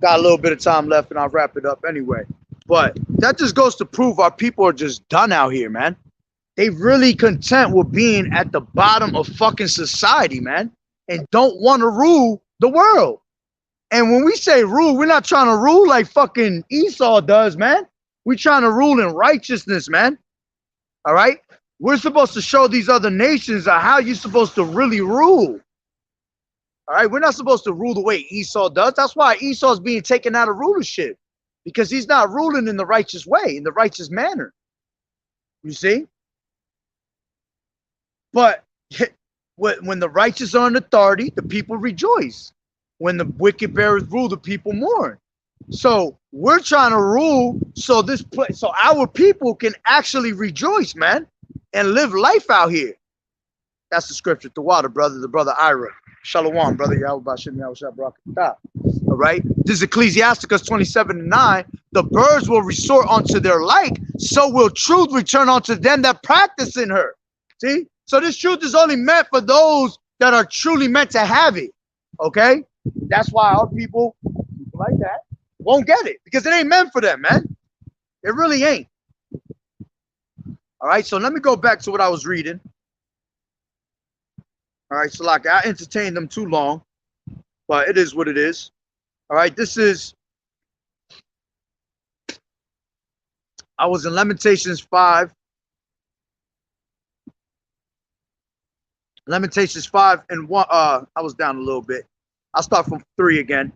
Got a little bit of time left and I'll wrap it up anyway. But that just goes to prove our people are just done out here, man. They really content with being at the bottom of fucking society, man, and don't want to rule the world. And when we say rule, we're not trying to rule like fucking Esau does, man. We're trying to rule in righteousness, man. All right? We're supposed to show these other nations how you're supposed to really rule. All right? We're not supposed to rule the way Esau does. That's why Esau's being taken out of rulership, because he's not ruling in the righteous way, in the righteous manner. You see? But when the righteous are in authority, the people rejoice. When the wicked bearers rule, the people mourn. So we're trying to rule so our people can actually rejoice, man, and live life out here. That's the scripture. The water, brother, the brother Ira. Shalom, brother Yahweh Ba'Shem Yahweh Shah Barakatah. All right. This is Ecclesiasticus 27:9. The birds will resort unto their like, so will truth return unto them that practice in her. See? So this truth is only meant for those that are truly meant to have it. Okay? That's why our people like that, won't get it, because it ain't meant for them, man. It really ain't. All right, so let me go back to what I was reading. All right, so like I entertained them too long, but it is what it is. All right, I was in Lamentations 5. Lamentations 5 and 1. I was down a little bit. I'll start from 3 again.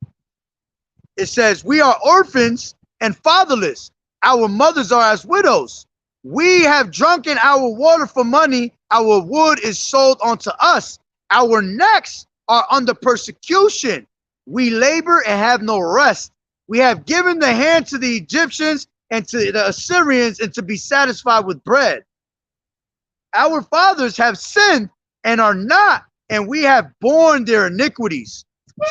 It says, we are orphans and fatherless. Our mothers are as widows. We have drunken our water for money. Our wood is sold unto us. Our necks are under persecution. We labor and have no rest. We have given the hand to the Egyptians and to the Assyrians, and to be satisfied with bread. Our fathers have sinned and are not, and we have borne their iniquities.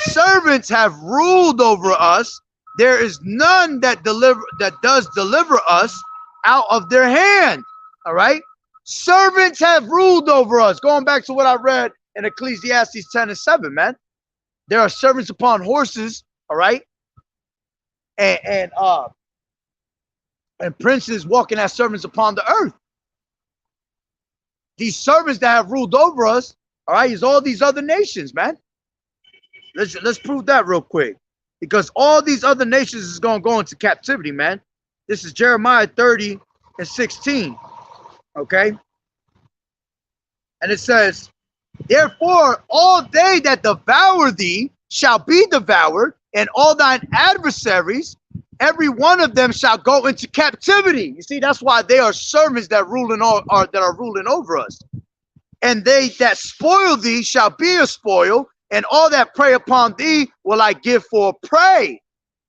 Servants have ruled over us. There is none that does deliver us out of their hand. All right. Servants have ruled over us. Going back to what I read in Ecclesiastes 10 and 7, man. There are servants upon horses. All right. And princes walking as servants upon the earth. These servants that have ruled over us, all right, is all these other nations, man. Let's prove that real quick. Because all these other nations is going to go into captivity, man. This is Jeremiah 30 and 16. Okay? And it says, therefore, all they that devour thee shall be devoured, and all thine adversaries, every one of them shall go into captivity. You see, that's why they are servants that are ruling over us. And they that spoil thee shall be a spoil, and all that prey upon thee will I give for a prey.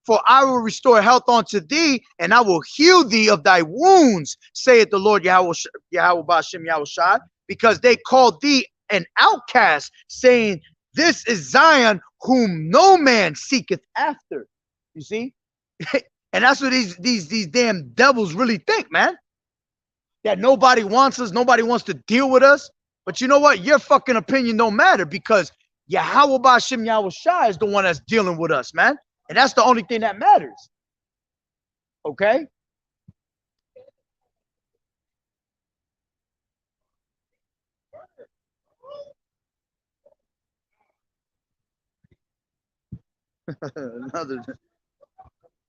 For I will restore health unto thee, and I will heal thee of thy wounds, saith the Lord Yahweh Ba'ashem Yahushai, because they called thee an outcast, saying, this is Zion, whom no man seeketh after. You see? And that's what these damn devils really think, man. That nobody wants us, nobody wants to deal with us. But you know what? Your fucking opinion don't matter, because Yahweh Ba'ashem Yahushai is the one that's dealing with us, man. And that's the only thing that matters. Okay?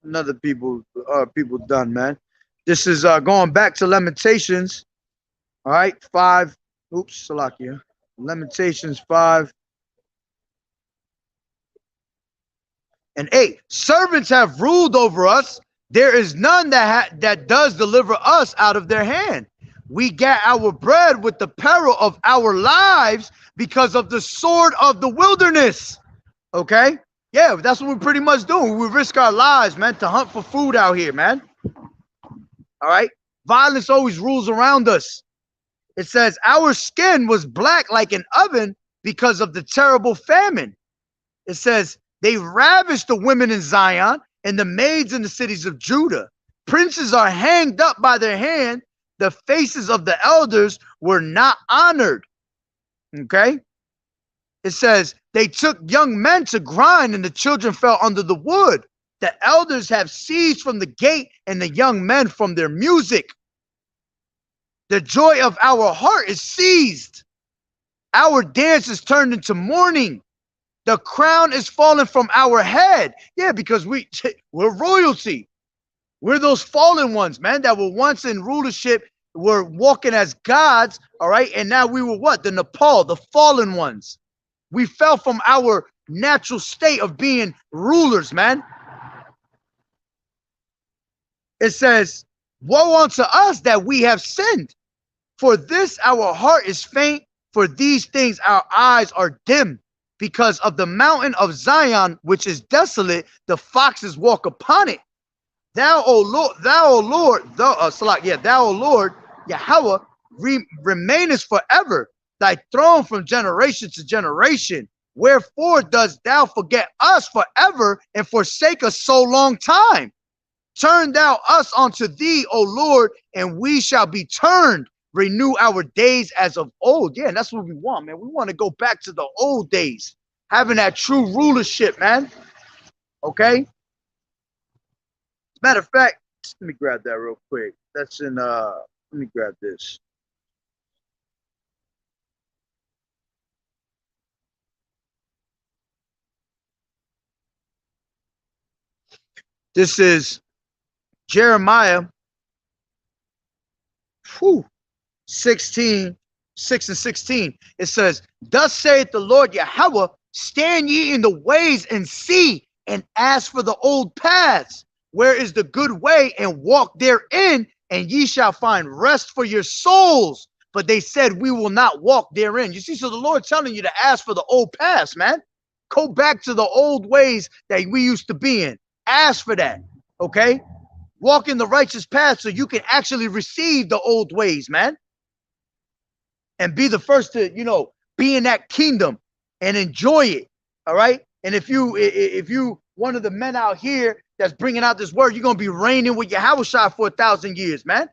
another people done, man. This is going back to Lamentations. All right, 5. Oops, Salakia. Lamentations 5 and 8. Servants have ruled over us. There is none that does deliver us out of their hand. We get our bread with the peril of our lives because of the sword of the wilderness. Okay? Yeah, that's what we're pretty much doing. We risk our lives, man, to hunt for food out here, man. All right? Violence always rules around us. It says, our skin was black like an oven because of the terrible famine. It says, they ravished the women in Zion and the maids in the cities of Judah. Princes are hanged up by their hand. The faces of the elders were not honored. Okay? It says, they took young men to grind and the children fell under the wood. The elders have ceased from the gate and the young men from their music. The joy of our heart is seized. Our dance is turned into mourning. The crown is fallen from our head. Yeah, because we're royalty. We're those fallen ones, man, that were once in rulership, were walking as gods, all right? And now we were what? The Nepal, the fallen ones. We fell from our natural state of being rulers, man. It says, woe unto us that we have sinned. For this our heart is faint. For these things our eyes are dim. Because of the mountain of Zion, which is desolate, the foxes walk upon it. Thou, O Lord, Yahweh, remainest forever. Thy throne from generation to generation. Wherefore dost thou forget us forever and forsake us so long time? Turn thou us unto thee, O Lord, and we shall be turned. Renew our days as of old. Yeah, and that's what we want, man. We want to go back to the old days, having that true rulership, man. Okay? As a matter of fact, Let me grab that real quick. That's in let me grab this. This is Jeremiah 16, 6 and 16. It says, thus saith the Lord Yahweh, stand ye in the ways and see, and ask for the old paths, where is the good way, and walk therein, and ye shall find rest for your souls. But they said, we will not walk therein. You see, so the Lord's telling you to ask for the old paths, man. Go back to the old ways that we used to be in. Ask for that, okay? Walk in the righteous path so you can actually receive the old ways, man. And be the first to, you know, be in that kingdom and enjoy it, all right? And if you one of the men out here that's bringing out this word, you're going to be reigning with Yahweh for 1,000 years, man.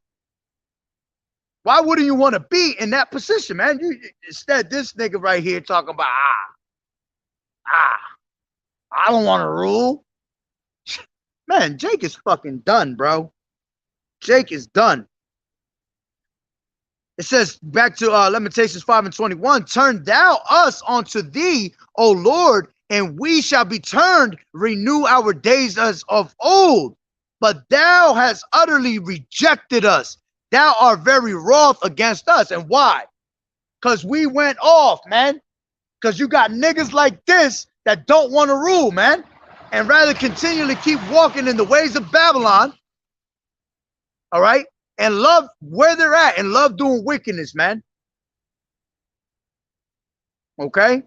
Why wouldn't you want to be in that position, man? You instead, this nigga right here talking about, I don't want to rule. Man, Jake is fucking done, bro. Jake is done. It says back to Lamentations 5 and 21, turn thou us unto thee, O Lord, and we shall be turned, renew our days as of old. But thou hast utterly rejected us. Thou art very wroth against us. And why? Because we went off, man. Because you got niggas like this that don't want to rule, man. And rather continually keep walking in the ways of Babylon. All right? And love where they're at and love doing wickedness, man. Okay?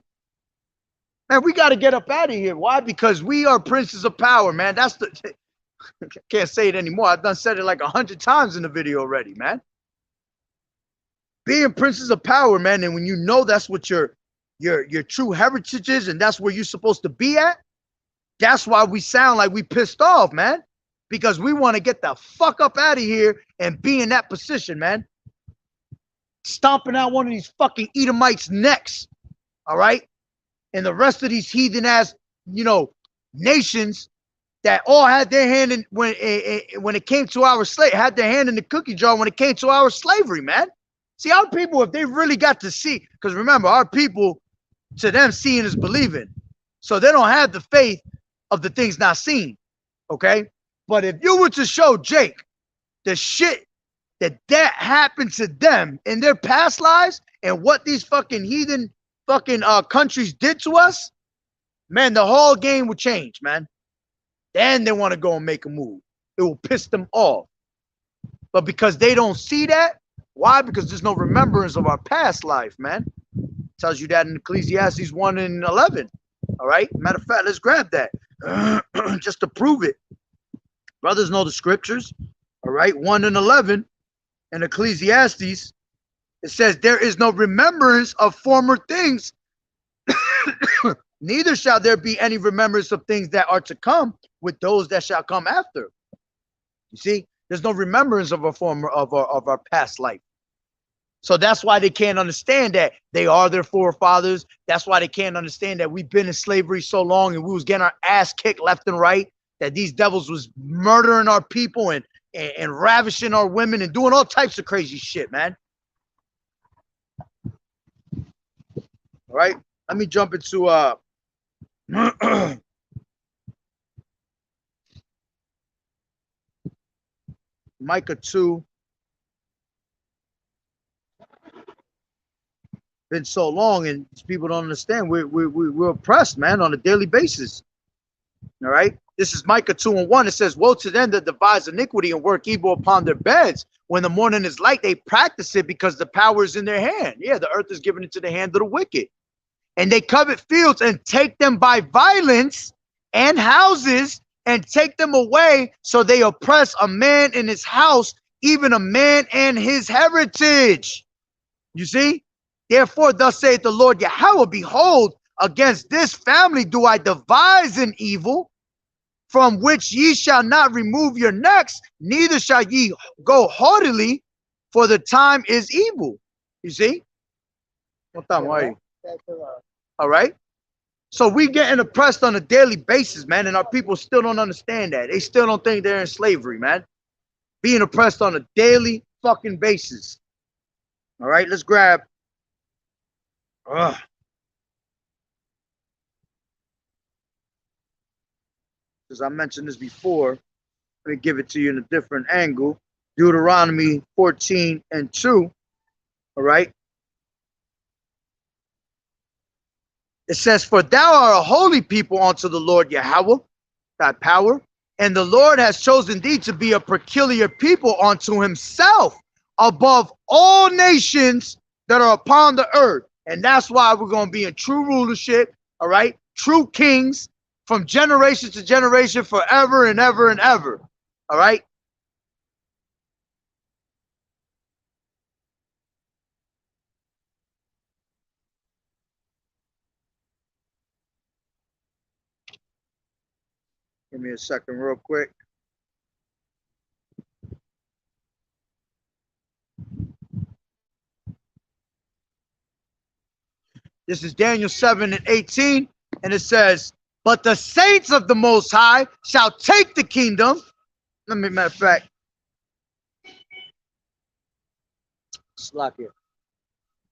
Man, we got to get up out of here. Why? Because we are princes of power, man. That's the... Can't say it anymore. I've done said it like 100 times in the video already, man. Being princes of power, man, and when you know that's what your true heritage is and that's where you're supposed to be at, that's why we sound like we pissed off, man. Because we want to get the fuck up out of here and be in that position, man. Stomping out one of these fucking Edomites' necks, all right? And the rest of these heathen ass, you know, nations that all had their hand in when it came to our slave, had their hand in the cookie jar when it came to our slavery, man. See, our people, if they really got to see, because remember, our people, to them, seeing is believing. So they don't have the faith of the things not seen, okay? But if you were to show Jake the shit that happened to them in their past lives and what these fucking heathen fucking countries did to us, man, the whole game would change, man. Then they want to go and make a move. It will piss them off. But because they don't see that, why? Because there's no remembrance of our past life, man. Tells you that in Ecclesiastes 1 and 11. All right? Matter of fact, let's grab that. Just to prove it. Brothers know the scriptures. All right? 1 and 11 in Ecclesiastes. It says, there is no remembrance of former things. Neither shall there be any remembrance of things that are to come with those that shall come after. You see, there's no remembrance of our past life. So that's why they can't understand that they are their forefathers. That's why they can't understand that we've been in slavery so long and we was getting our ass kicked left and right, that these devils was murdering our people and ravishing our women and doing all types of crazy shit, man. All right, let me jump into Micah 2. Been so long and people don't understand. We're oppressed, man, on a daily basis. All right. This is Micah 2 and 1. It says, woe to them that devise iniquity and work evil upon their beds. When the morning is light, they practice it because the power is in their hand. Yeah, the earth is given into the hand of the wicked. And they covet fields and take them by violence, and houses and take them away. So they oppress a man in his house, even a man and his heritage. You see? Therefore, thus saith the Lord Yahweh, behold, against this family do I devise an evil, from which ye shall not remove your necks, neither shall ye go haughtily, for the time is evil. You see? What time are you? All right. So we getting oppressed on a daily basis, man, and our people still don't understand that. They still don't think they're in slavery, man. being oppressed on a daily fucking basis. All right, let's grab. Because I mentioned this before. Let me give it to you in a different angle. Deuteronomy 14:2. All right. It says, "For thou art a holy people unto the Lord Yahweh, thy power, and the Lord has chosen thee to be a peculiar people unto himself above all nations that are upon the earth." And that's why we're going to be in true rulership, all right? True kings from generation to generation, forever and ever and ever, all right? Give me a second real quick. This is Daniel 7:18, and it says, "But the saints of the Most High shall take the kingdom." Matter of fact, slack here.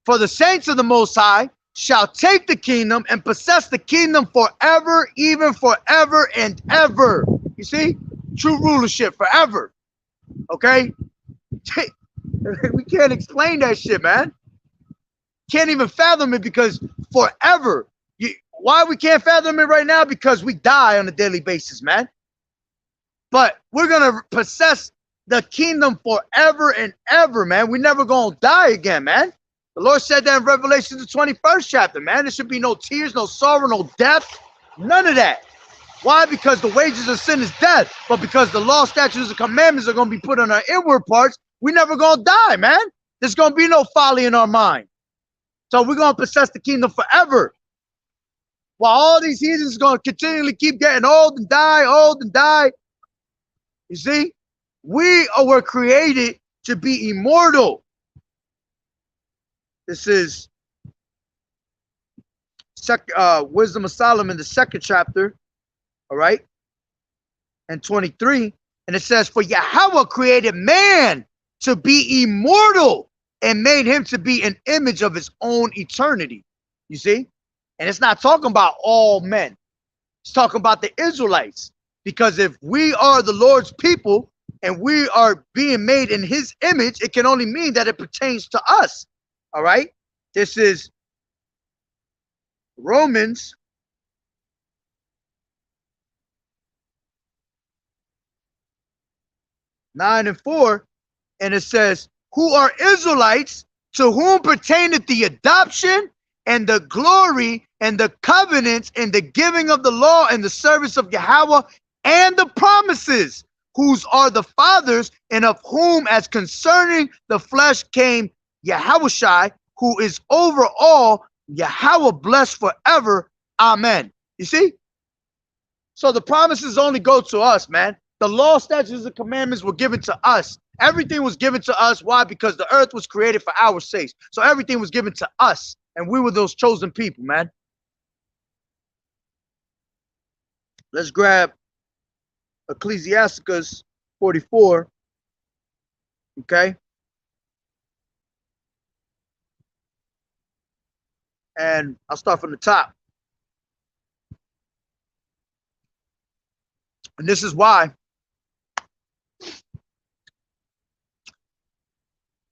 "For the saints of the Most High shall take the kingdom and possess the kingdom forever, even forever and ever." You see? True rulership forever. Okay? We can't explain that shit, man. Can't even fathom it because forever. Why we can't fathom it right now? Because we die on a daily basis, man. But we're going to possess the kingdom forever and ever, man. We never going to die again, man. The Lord said that in Revelation, the 21st chapter, man. There should be no tears, no sorrow, no death, none of that. Why? Because the wages of sin is death. But because the law, statutes, and commandments are going to be put on our inward parts, we never going to die, man. There's going to be no folly in our mind. So we're going to possess the kingdom forever. While all these heathens are going to continually keep getting old and die. You see? We were created to be immortal. This is Wisdom of Solomon, the 2nd chapter, all right, and 23. And it says, "For Yahweh created man to be immortal and made him to be an image of his own eternity." You see? And it's not talking about all men. It's talking about the Israelites. Because if we are the Lord's people and we are being made in his image, it can only mean that it pertains to us. All right? This is Romans 9:4. And it says, "Who are Israelites, to whom pertaineth the adoption and the glory and the covenants and the giving of the law and the service of Yahweh and the promises, whose are the fathers, and of whom as concerning the flesh came Yahushai, who is over all, Yahweh blessed forever. Amen." You see? So the promises only go to us, man. The law, statutes, and commandments were given to us. Everything was given to us. Why? Because the earth was created for our sakes. So everything was given to us. And we were those chosen people, man. Let's grab Ecclesiasticus 44. Okay. And I'll start from the top. And this is why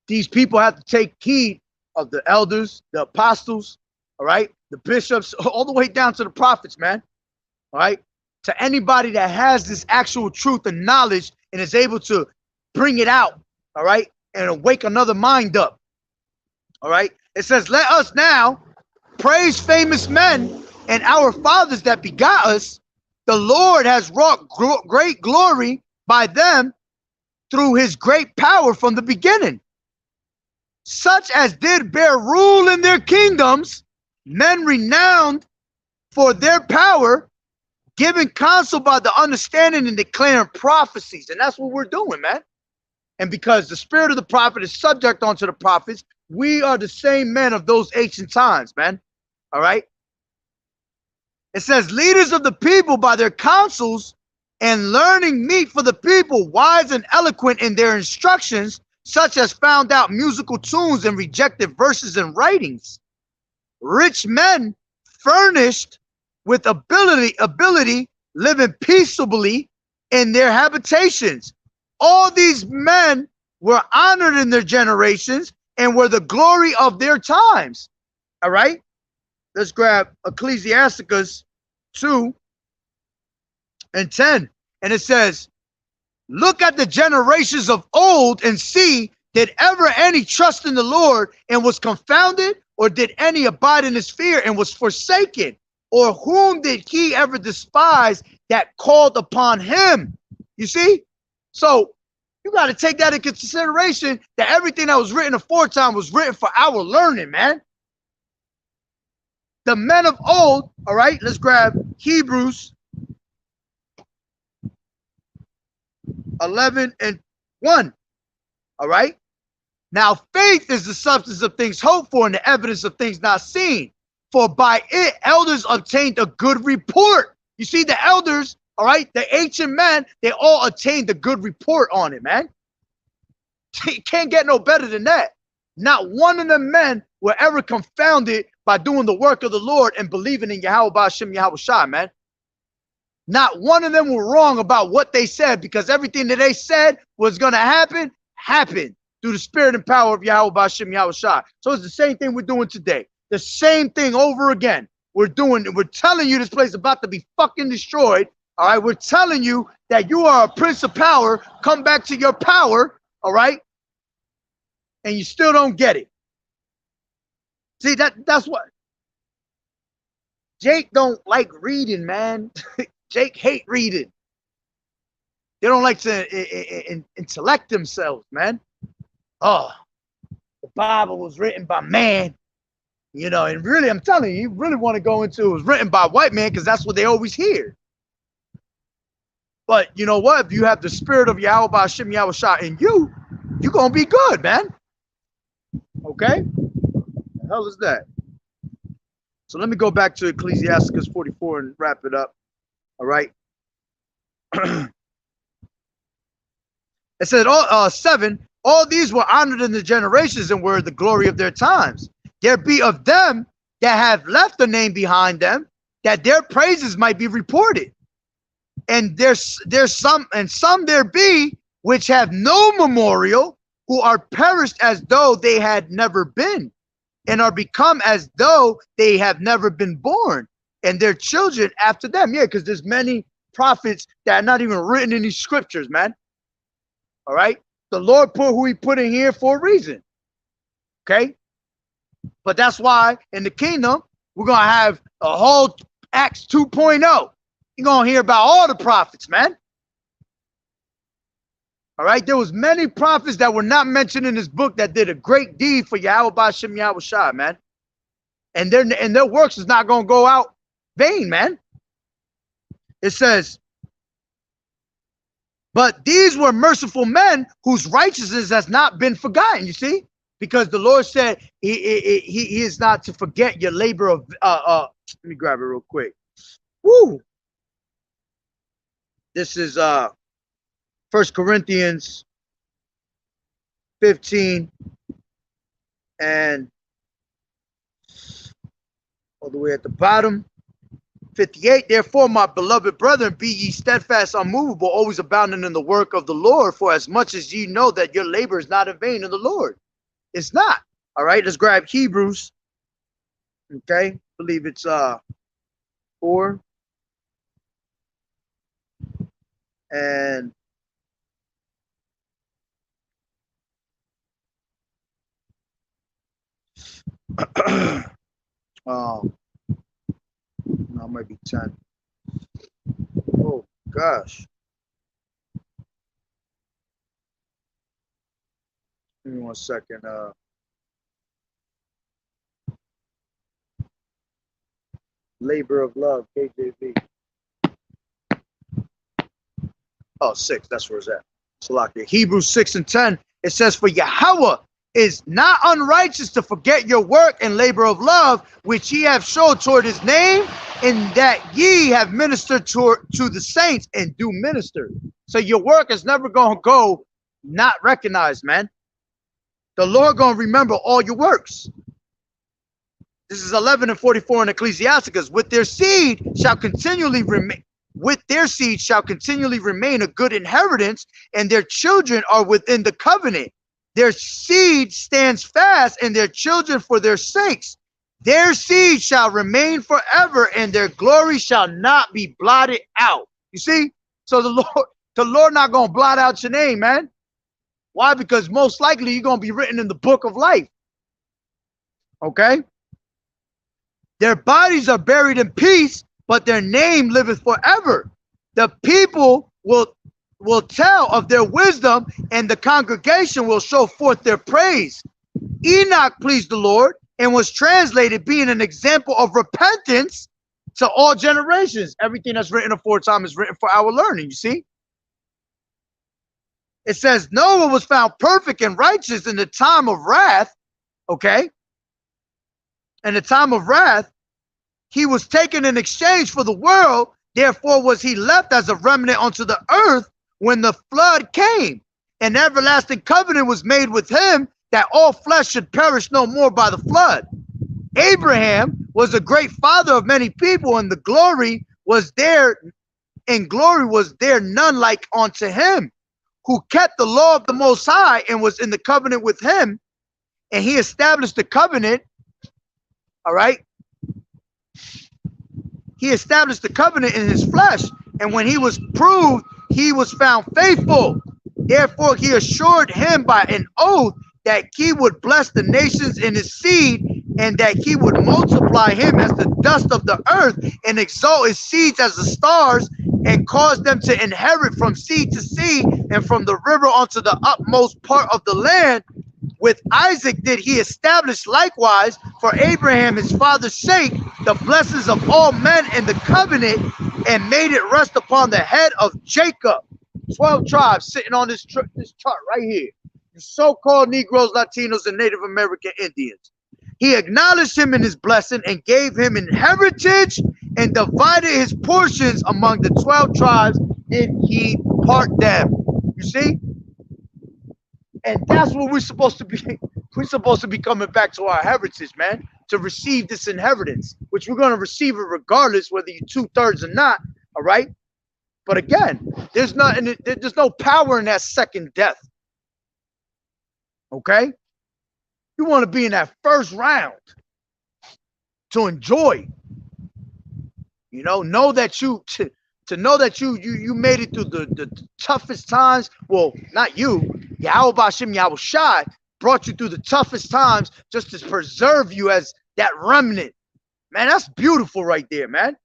these people have to take heed of the elders, the apostles, all right, the bishops, all the way down to the prophets, man. All right. To anybody that has this actual truth and knowledge and is able to bring it out, all right, and wake another mind up. All right. It says, "Let us now praise famous men and our fathers that begot us. The Lord has wrought great glory by them through his great power from the beginning. Such as did bear rule in their kingdoms, men renowned for their power, giving counsel by the understanding and declaring prophecies." And that's what we're doing, man. And because the spirit of the prophet is subject unto the prophets, we are the same men of those ancient times, man. All right. It says, "Leaders of the people by their counsels and learning meet for the people, wise and eloquent in their instructions, such as found out musical tunes and rejected verses and writings. Rich men furnished with ability living peaceably in their habitations. All these men were honored in their generations and were the glory of their times. All right, let's grab Ecclesiasticus 2:10, and it says, look at the generations of old and see, did ever any trust in the Lord and was confounded, or did any abide in his fear and was forsaken? Or whom did he ever despise that called upon him? You see? So you got to take that into consideration, that everything that was written aforetime was written for our learning, man. The men of old, all right, let's grab Hebrews 11:1. All right. Now, faith is the substance of things hoped for and the evidence of things not seen. For by it, elders obtained a good report. You see, the elders, all right, the ancient men, they all attained a good report on it, man. You can't get no better than that. Not one of the men were ever confounded by doing the work of the Lord and believing in Yahweh Ba'ashem Yahweh Shai, man. Not one of them were wrong about what they said, because everything that they said was going to happen, happened through the spirit and power of Yahweh Ba'ashem Yahweh Shai. So it's the same thing we're doing today. The same thing over again. We're telling you this place is about to be fucking destroyed. All right. We're telling you that you are a prince of power. Come back to your power. All right. And you still don't get it. See, that's what Jake don't like reading, man. Jake hate reading. They don't like to intellect themselves, man. Oh, the Bible was written by man, you know, and really, I'm telling you, you really want to go into it was written by white man, because that's what they always hear. But you know what? If you have the spirit of Yahweh Ba'ashem Yahweh Shai in you, you're going to be good, man. Okay? The hell is that? So let me go back to Ecclesiasticus 44 and wrap it up. All right. It said, 7, all these were honored in the generations and were the glory of their times. There be of them that have left a name behind them, that their praises might be reported. And there's some there be which have no memorial, who are perished as though they had never been, and are become as though they have never been born, and their children after them. Yeah, because there's many prophets that are not even written in these scriptures, man. All right. The Lord put who he put in here for a reason. Okay. But that's why in the kingdom, we're going to have a whole Acts 2.0. You're going to hear about all the prophets, man. All right. There was many prophets that were not mentioned in this book that did a great deed for Yahweh Ba'ashem Yahweh Shai, man. And their works is not going to go out vain, man. It says, but these were merciful men whose righteousness has not been forgotten. You see, because the Lord said he is not to forget your labor of. Let me grab it real quick. Woo. This is 1 Corinthians 15 and all the way at the bottom. 58, therefore, my beloved brethren, be ye steadfast, unmovable, always abounding in the work of the Lord, for as much as ye know that your labor is not in vain in the Lord. It's not. All right, let's grab Hebrews. Okay, I believe it's 4. And no, it might be 10. Oh gosh. Give me 1 second. Labor of Love, KJV. Oh, 6. That's where it's at. Salakia. Hebrews 6:10. It says, for Yahweh is not unrighteous to forget your work and labor of love, which ye have showed toward his name, in that ye have ministered to the saints and do minister. So your work is never going to go not recognized, man. The Lord going to remember all your works. This is 11 and 44 in Ecclesiasticus. With their seed shall continually remain a good inheritance, and their children are within the covenant. Their seed stands fast, and their children for their sakes. Their seed shall remain forever, and their glory shall not be blotted out. You see? So the Lord not gonna blot out your name, man. Why? Because most likely you're gonna be written in the book of life. Okay? Their bodies are buried in peace, but their name liveth forever. The people will tell of their wisdom, and the congregation will show forth their praise. Enoch pleased the Lord and was translated, being an example of repentance to all generations. Everything that's written aforetime is written for our learning, you see? It says Noah was found perfect and righteous in the time of wrath, okay? In the time of wrath, he was taken in exchange for the world, therefore was he left as a remnant unto the earth when the flood came. An everlasting covenant was made with him, that all flesh should perish no more by the flood. Abraham was a great father of many people, and glory was there none like unto him, who kept the law of the Most High and was in the covenant with him, and he established the covenant. All right. He established the covenant in his flesh, and when he was proved, he was found faithful. Therefore, he assured him by an oath that he would bless the nations in his seed, and that he would multiply him as the dust of the earth, and exalt his seeds as the stars, and cause them to inherit from sea to sea, and from the river unto the utmost part of the land. With Isaac did he establish likewise for Abraham his father's sake the blessings of all men in the covenant, and made it rest upon the head of Jacob. 12 tribes sitting on this chart right here. The so-called Negroes, Latinos, and Native American Indians. He acknowledged him in his blessing and gave him an heritage, and divided his portions among the 12 tribes did he part them. You see? And that's what we're supposed to be. We're supposed to be coming back to our heritage, man, to receive this inheritance, which we're going to receive it regardless whether you're 2/3 or not. All right. But again, there's no power in that second death. Okay. You want to be in that first round to enjoy. You know that you know that you made it through the toughest times. Well, not you. Yahweh Bashim Yahushai brought you through the toughest times just to preserve you as that remnant. Man, that's beautiful right there, man.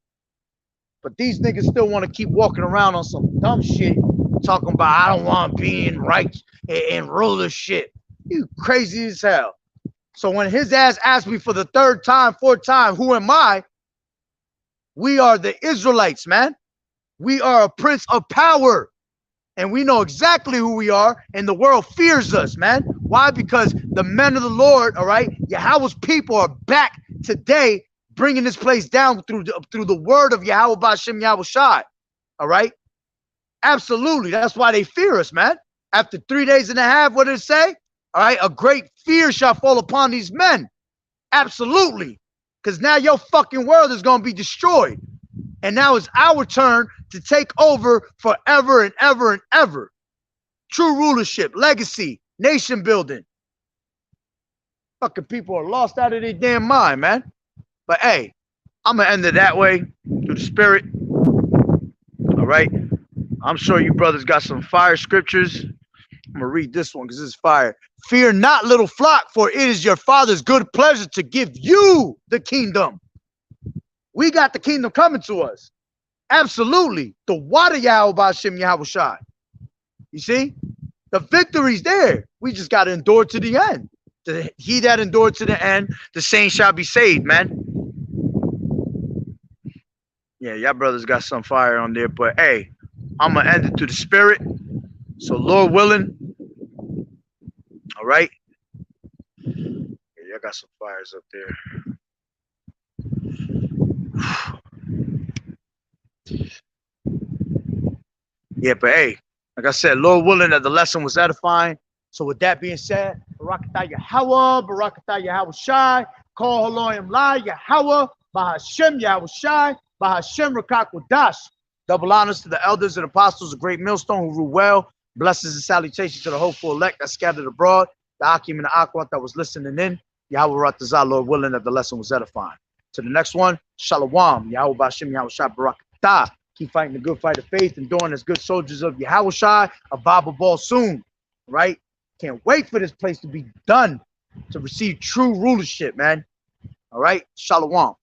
But these niggas still want to keep walking around on some dumb shit, talking about I don't want to be in right and ruler shit. You crazy as hell. So when his ass asked me for the third time, fourth time, who am I? We are the Israelites, man. We are a prince of power. And we know exactly who we are, and the world fears us, man. Why? Because the men of the Lord, all right, Yahweh's people are back today, bringing this place down through the word of Yahweh Bashim Yahushai, all right? Absolutely. That's why they fear us, man. After 3 days and a half, what did it say? All right, a great fear shall fall upon these men. Absolutely. Because now your fucking world is going to be destroyed. And now it's our turn to take over forever and ever and ever. True rulership, legacy, nation building. Fucking people are lost out of their damn mind, man. But hey, I'm going to end it that way through the spirit. All right. I'm sure you brothers got some fire scriptures. I'm going to read this one because it's fire. Fear not, little flock, for it is your Father's good pleasure to give you the kingdom. We got the kingdom coming to us. Absolutely. The water Yahweh Bashim Yahushai. You see? The victory's there. We just got to endure to the end. He that endured to the end, the same shall be saved, man. Yeah, y'all brothers got some fire on there. But hey, I'm going to end it to the spirit. So Lord willing. All right. Yeah, y'all got some fires up there. Yeah, but hey, like I said, Lord willing that the lesson was edifying. So with that being said, Barakatah Yahweh, Barakatah Yahweh Shai, Call Haloyim La, Yahweh, Bahashem Yahweh Shai, Bahashem Rakak Wadash. Double honors to the elders and apostles of Great Millstone who rule well. Blessings and salutations to the hopeful elect that scattered abroad, the Akim and the Akwat that was listening in. Yahweh Ratazah, Lord willing that the lesson was edifying. To the next one, Shalom, Yahweh Bahashem Yahweh Shai, Barakatah. Keep fighting the good fight of faith and doing as good soldiers of Yahweh Shai, a Bible ball soon, right? Can't wait for this place to be done, to receive true rulership, man. All right, Shalom.